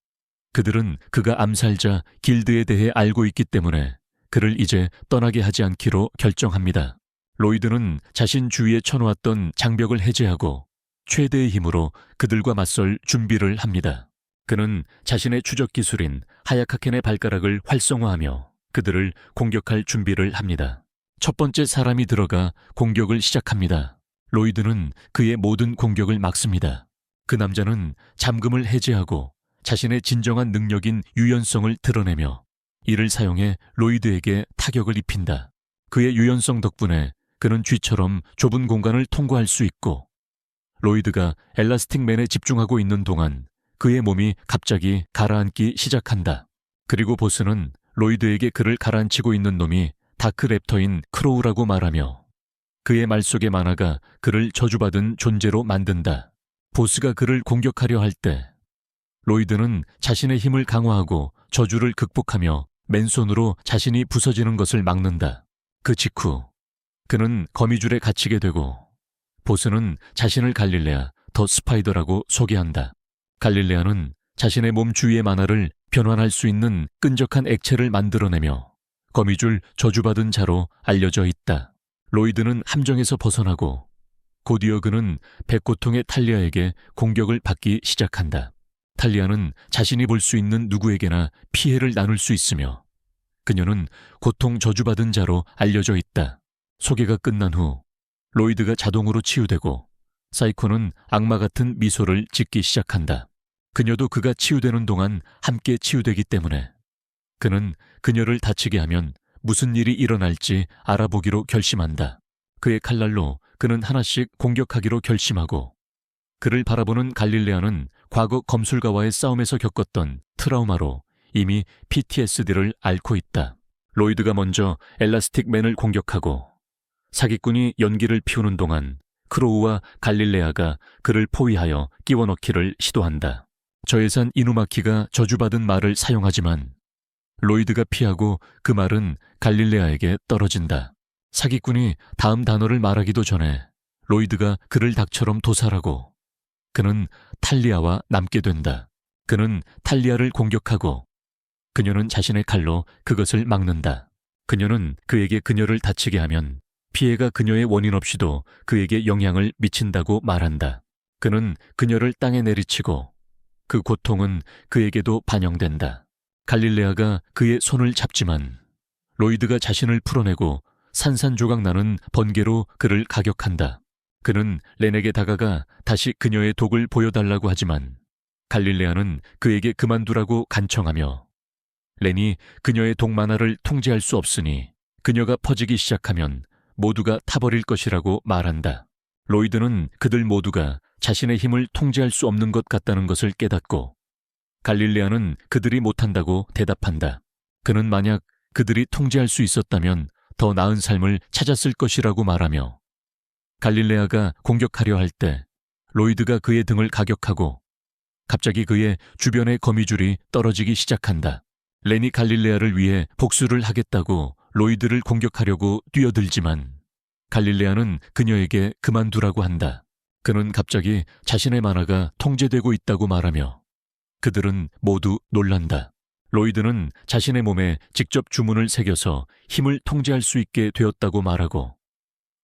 그들은 그가 암살자 길드에 대해 알고 있기 때문에 그를 이제 떠나게 하지 않기로 결정합니다. 로이드는 자신 주위에 쳐놓았던 장벽을 해제하고 최대의 힘으로 그들과 맞설 준비를 합니다. 그는 자신의 추적 기술인 하야카켄의 발가락을 활성화하며 그들을 공격할 준비를 합니다. 첫 번째 사람이 들어가 공격을 시작합니다. 로이드는 그의 모든 공격을 막습니다. 그 남자는 잠금을 해제하고 자신의 진정한 능력인 유연성을 드러내며 이를 사용해 로이드에게 타격을 입힌다. 그의 유연성 덕분에 그는 쥐처럼 좁은 공간을 통과할 수 있고 로이드가 엘라스틱맨에 집중하고 있는 동안 그의 몸이 갑자기 가라앉기 시작한다. 그리고 보스는 로이드에게 그를 가라앉히고 있는 놈이 다크랩터인 크로우라고 말하며 그의 말 속의 만화가 그를 저주받은 존재로 만든다. 보스가 그를 공격하려 할 때 로이드는 자신의 힘을 강화하고 저주를 극복하며 맨손으로 자신이 부서지는 것을 막는다. 그 직후 그는 거미줄에 갇히게 되고 보스는 자신을 갈릴레아 더 스파이더라고 소개한다. 갈릴레아는 자신의 몸 주위의 만화를 변환할 수 있는 끈적한 액체를 만들어내며 거미줄 저주받은 자로 알려져 있다. 로이드는 함정에서 벗어나고 곧이어 그는 백고통의 탈리아에게 공격을 받기 시작한다. 탈리아는 자신이 볼 수 있는 누구에게나 피해를 나눌 수 있으며 그녀는 고통 저주받은 자로 알려져 있다. 소개가 끝난 후 로이드가 자동으로 치유되고 사이코는 악마 같은 미소를 짓기 시작한다. 그녀도 그가 치유되는 동안 함께 치유되기 때문에 그는 그녀를 다치게 하면 무슨 일이 일어날지 알아보기로 결심한다. 그의 칼날로 그는 하나씩 공격하기로 결심하고 그를 바라보는 갈릴레아는 과거 검술가와의 싸움에서 겪었던 트라우마로 이미 PTSD를 앓고 있다. 로이드가 먼저 엘라스틱맨을 공격하고 사기꾼이 연기를 피우는 동안 크로우와 갈릴레아가 그를 포위하여 끼워넣기를 시도한다. 저예산 이누마키가 저주받은 말을 사용하지만 로이드가 피하고 그 말은 갈릴레아에게 떨어진다. 사기꾼이 다음 단어를 말하기도 전에 로이드가 그를 닭처럼 도살하고 그는 탈리아와 남게 된다. 그는 탈리아를 공격하고 그녀는 자신의 칼로 그것을 막는다. 그녀는 그에게 그녀를 다치게 하면 피해가 그녀의 원인 없이도 그에게 영향을 미친다고 말한다. 그는 그녀를 땅에 내리치고 그 고통은 그에게도 반영된다. 갈릴레아가 그의 손을 잡지만 로이드가 자신을 풀어내고 산산조각 나는 번개로 그를 가격한다. 그는 렌에게 다가가 다시 그녀의 독을 보여달라고 하지만 갈릴레아는 그에게 그만두라고 간청하며 렌이 그녀의 독 만화를 통제할 수 없으니 그녀가 퍼지기 시작하면 모두가 타버릴 것이라고 말한다. 로이드는 그들 모두가 자신의 힘을 통제할 수 없는 것 같다는 것을 깨닫고 갈릴레아는 그들이 못한다고 대답한다. 그는 만약 그들이 통제할 수 있었다면 더 나은 삶을 찾았을 것이라고 말하며 갈릴레아가 공격하려 할 때 로이드가 그의 등을 가격하고 갑자기 그의 주변의 거미줄이 떨어지기 시작한다. 렌이 갈릴레아를 위해 복수를 하겠다고 로이드를 공격하려고 뛰어들지만 갈릴레아는 그녀에게 그만두라고 한다. 그는 갑자기 자신의 만화가 통제되고 있다고 말하며 그들은 모두 놀란다. 로이드는 자신의 몸에 직접 주문을 새겨서 힘을 통제할 수 있게 되었다고 말하고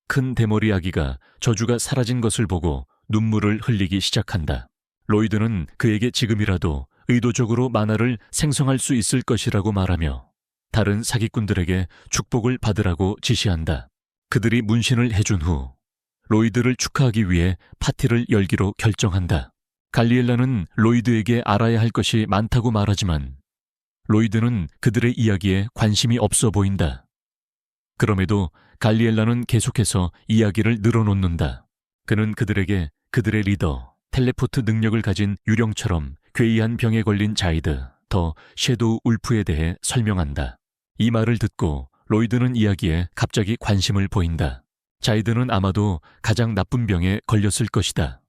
큰 대머리 아기가 저주가 사라진 것을 보고 눈물을 흘리기 시작한다. 로이드는 그에게 지금이라도 의도적으로 만화를 생성할 수 있을 것이라고 말하며 다른 사기꾼들에게 축복을 받으라고 지시한다. 그들이 문신을 해준 후 로이드를 축하하기 위해 파티를 열기로 결정한다. 갈리엘라는 로이드에게 알아야 할 것이 많다고 말하지만 로이드는 그들의 이야기에 관심이 없어 보인다. 그럼에도 갈리엘라는 계속해서 이야기를 늘어놓는다. 그는 그들에게 그들의 리더, 텔레포트 능력을 가진 유령처럼 괴이한 병에 걸린 자이드, 더 섀도우 울프에 대해 설명한다. 이 말을 듣고 로이드는 이야기에 갑자기 관심을 보인다. 자이드는 아마도 가장 나쁜 병에 걸렸을 것이다.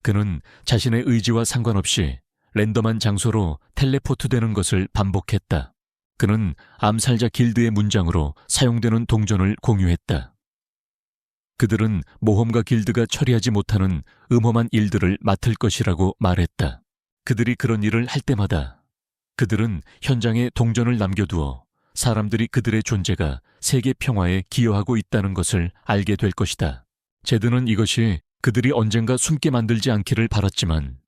그는 자신의 의지와 상관없이 랜덤한 장소로 텔레포트되는 것을 반복했다. 그는 암살자 길드의 문장으로 사용되는 동전을 공유했다. 그들은 모험가 길드가 처리하지 못하는 음험한 일들을 맡을 것이라고 말했다. 그들이 그런 일을 할 때마다 그들은 현장에 동전을 남겨두어 사람들이 그들의 존재가 세계 평화에 기여하고 있다는 것을 알게 될 것이다. 제드는 이것이 그들이 언젠가 숨게 만들지 않기를 바랐지만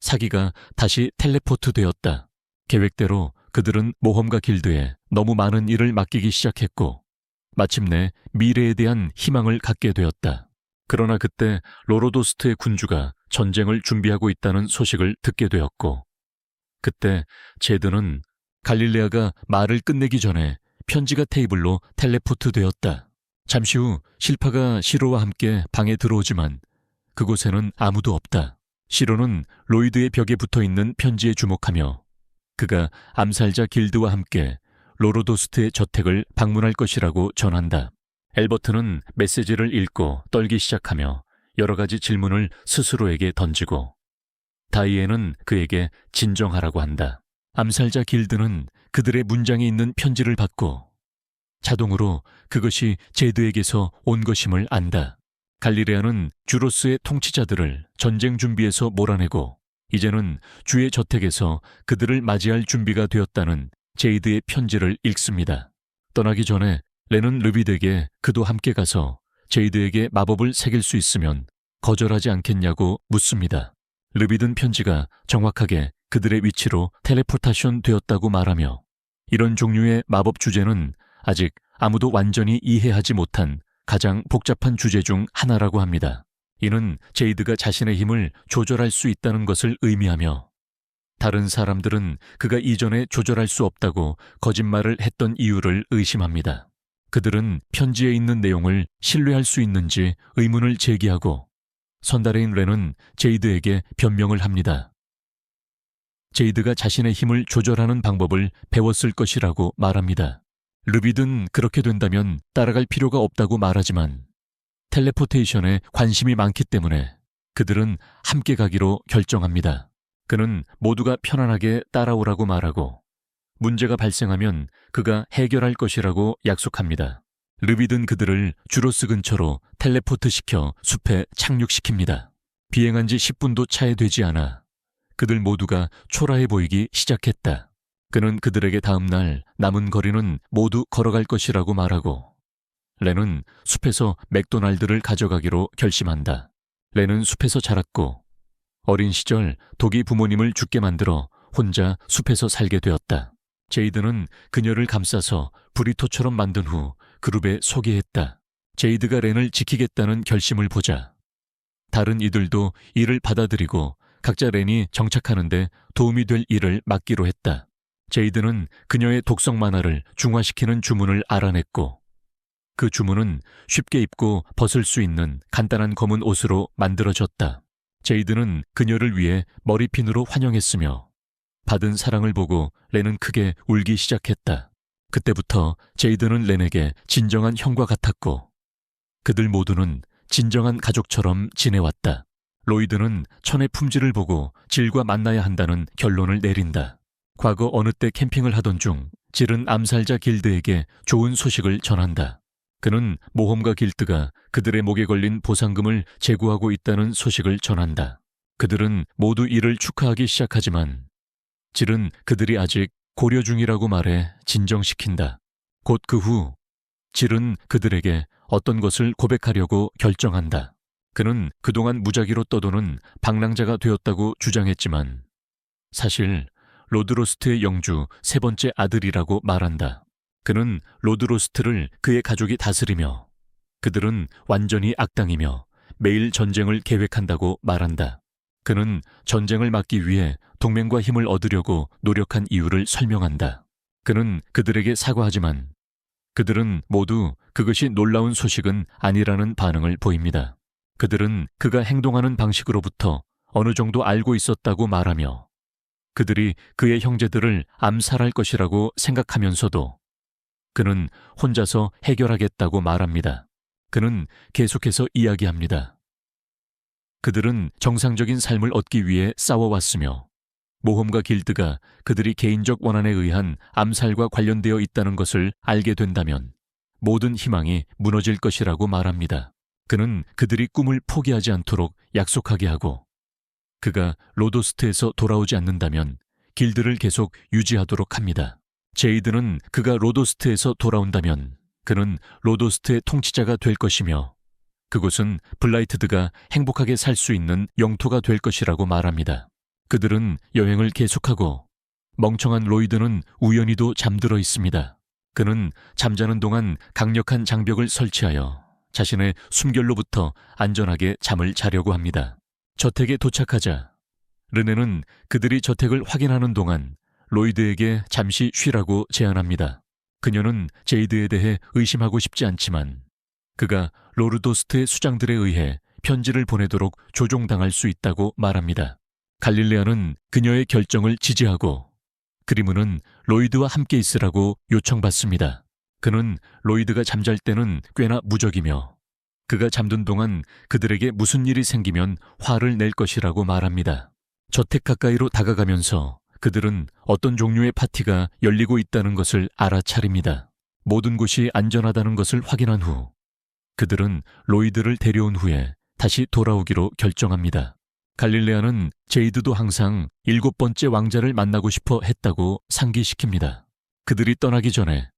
사기가 다시 텔레포트 되었다. 계획대로 그들은 모험가 길드에 너무 많은 일을 맡기기 시작했고 마침내 미래에 대한 희망을 갖게 되었다. 그러나 그때 로로도스트의 군주가 전쟁을 준비하고 있다는 소식을 듣게 되었고 그때 제드는 갈릴레아가 말을 끝내기 전에 편지가 테이블로 텔레포트 되었다. 잠시 후 실파가 시로와 함께 방에 들어오지만 그곳에는 아무도 없다. 시로는 로이드의 벽에 붙어있는 편지에 주목하며 그가 암살자 길드와 함께 로로도스트의 저택을 방문할 것이라고 전한다. 엘버트는 메시지를 읽고 떨기 시작하며 여러 가지 질문을 스스로에게 던지고 다이앤은 그에게 진정하라고 한다. 암살자 길드는 그들의 문장에 있는 편지를 받고 자동으로 그것이 제드에게서 온 것임을 안다. 갈리레아는 주로스의 통치자들을 전쟁 준비에서 몰아내고 이제는 주의 저택에서 그들을 맞이할 준비가 되었다는 제이드의 편지를 읽습니다. 떠나기 전에 렌은 르빗에게 그도 함께 가서 제이드에게 마법을 새길 수 있으면 거절하지 않겠냐고 묻습니다. 르빗은 편지가 정확하게 그들의 위치로 텔레포타션 되었다고 말하며 이런 종류의 마법 주제는 아직 아무도 완전히 이해하지 못한 가장 복잡한 주제 중 하나라고 합니다. 이는 제이드가 자신의 힘을 조절할 수 있다는 것을 의미하며 다른 사람들은 그가 이전에 조절할 수 없다고 거짓말을 했던 이유를 의심합니다. 그들은 편지에 있는 내용을 신뢰할 수 있는지 의문을 제기하고 선달해인 렌은 제이드에게 변명을 합니다. 제이드가 자신의 힘을 조절하는 방법을 배웠을 것이라고 말합니다. 르빗은 그렇게 된다면 따라갈 필요가 없다고 말하지만 텔레포테이션에 관심이 많기 때문에 그들은 함께 가기로 결정합니다. 그는 모두가 편안하게 따라오라고 말하고 문제가 발생하면 그가 해결할 것이라고 약속합니다. 르빗은 그들을 주로스 근처로 텔레포트시켜 숲에 착륙시킵니다. 비행한 지 10분도 차에 되지 않아 그들 모두가 초라해 보이기 시작했다. 그는 그들에게 다음 날 남은 거리는 모두 걸어갈 것이라고 말하고 렌은 숲에서 맥도날드를 가져가기로 결심한다. 렌은 숲에서 자랐고 어린 시절 독이 부모님을 죽게 만들어 혼자 숲에서 살게 되었다. 제이드는 그녀를 감싸서 브리토처럼 만든 후 그룹에 소개했다. 제이드가 렌을 지키겠다는 결심을 보자 다른 이들도 이를 받아들이고 각자 렌이 정착하는데 도움이 될 일을 맡기로 했다. 제이드는 그녀의 독성 만화를 중화시키는 주문을 알아냈고 그 주문은 쉽게 입고 벗을 수 있는 간단한 검은 옷으로 만들어졌다. 제이드는 그녀를 위해 머리핀으로 환영했으며 받은 사랑을 보고 렌은 크게 울기 시작했다. 그때부터 제이드는 렌에게 진정한 형과 같았고 그들 모두는 진정한 가족처럼 지내왔다. 로이드는 천의 품질을 보고 질과 만나야 한다는 결론을 내린다. 과거 어느 때 캠핑을 하던 중 질은 암살자 길드에게 좋은 소식을 전한다. 그는 모험가 길드가 그들의 목에 걸린 보상금을 제고하고 있다는 소식을 전한다. 그들은 모두 이를 축하하기 시작하지만 질은 그들이 아직 고려 중이라고 말해 진정시킨다. 곧 그 후 질은 그들에게 어떤 것을 고백하려고 결정한다. 그는 그동안 무작위로 떠도는 방랑자가 되었다고 주장했지만 사실 로드로스트의 영주 세 번째 아들이라고 말한다. 그는 로드로스트를 그의 가족이 다스리며 그들은 완전히 악당이며 매일 전쟁을 계획한다고 말한다. 그는 전쟁을 막기 위해 동맹과 힘을 얻으려고 노력한 이유를 설명한다. 그는 그들에게 사과하지만 그들은 모두 그것이 놀라운 소식은 아니라는 반응을 보입니다. 그들은 그가 행동하는 방식으로부터 어느 정도 알고 있었다고 말하며 그들이 그의 형제들을 암살할 것이라고 생각하면서도 그는 혼자서 해결하겠다고 말합니다. 그는 계속해서 이야기합니다. 그들은 정상적인 삶을 얻기 위해 싸워왔으며 모험가 길드가 그들이 개인적 원한에 의한 암살과 관련되어 있다는 것을 알게 된다면 모든 희망이 무너질 것이라고 말합니다. 그는 그들이 꿈을 포기하지 않도록 약속하게 하고 그가 로도스트에서 돌아오지 않는다면 길드를 계속 유지하도록 합니다. 제이드는 그가 로도스트에서 돌아온다면 그는 로도스트의 통치자가 될 것이며 그곳은 블라이트드가 행복하게 살 수 있는 영토가 될 것이라고 말합니다. 그들은 여행을 계속하고 멍청한 로이드는 우연히도 잠들어 있습니다. 그는 잠자는 동안 강력한 장벽을 설치하여 자신의 숨결로부터 안전하게 잠을 자려고 합니다. 저택에 도착하자 르네는 그들이 저택을 확인하는 동안 로이드에게 잠시 쉬라고 제안합니다. 그녀는 제이드에 대해 의심하고 싶지 않지만 그가 로르도스트의 수장들에 의해 편지를 보내도록 조종당할 수 있다고 말합니다. 갈릴레아는 그녀의 결정을 지지하고 그리무는 로이드와 함께 있으라고 요청받습니다. 그는 로이드가 잠잘 때는 꽤나 무적이며 그가 잠든 동안 그들에게 무슨 일이 생기면 화를 낼 것이라고 말합니다. 저택 가까이로 다가가면서 그들은 어떤 종류의 파티가 열리고 있다는 것을 알아차립니다. 모든 곳이 안전하다는 것을 확인한 후 그들은 로이드를 데려온 후에 다시 돌아오기로 결정합니다. 갈릴레아는 제이드도 항상 7번째 왕자를 만나고 싶어 했다고 상기시킵니다. 그들이 떠나기 전에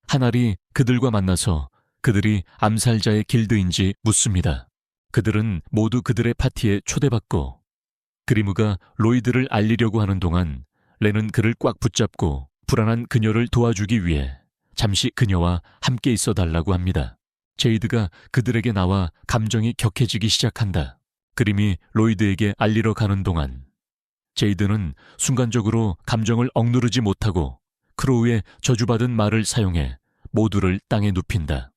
하날이 그들과 만나서 그들이 암살자의 길드인지 묻습니다. 그들은 모두 그들의 파티에 초대받고 그리무가 로이드를 알리려고 하는 동안 렌은 그를 꽉 붙잡고 불안한 그녀를 도와주기 위해 잠시 그녀와 함께 있어 달라고 합니다. 제이드가 그들에게 나와 감정이 격해지기 시작한다. 그림이 로이드에게 알리러 가는 동안 제이드는 순간적으로 감정을 억누르지 못하고 크로우의 저주받은 말을 사용해 모두를 땅에 눕힌다.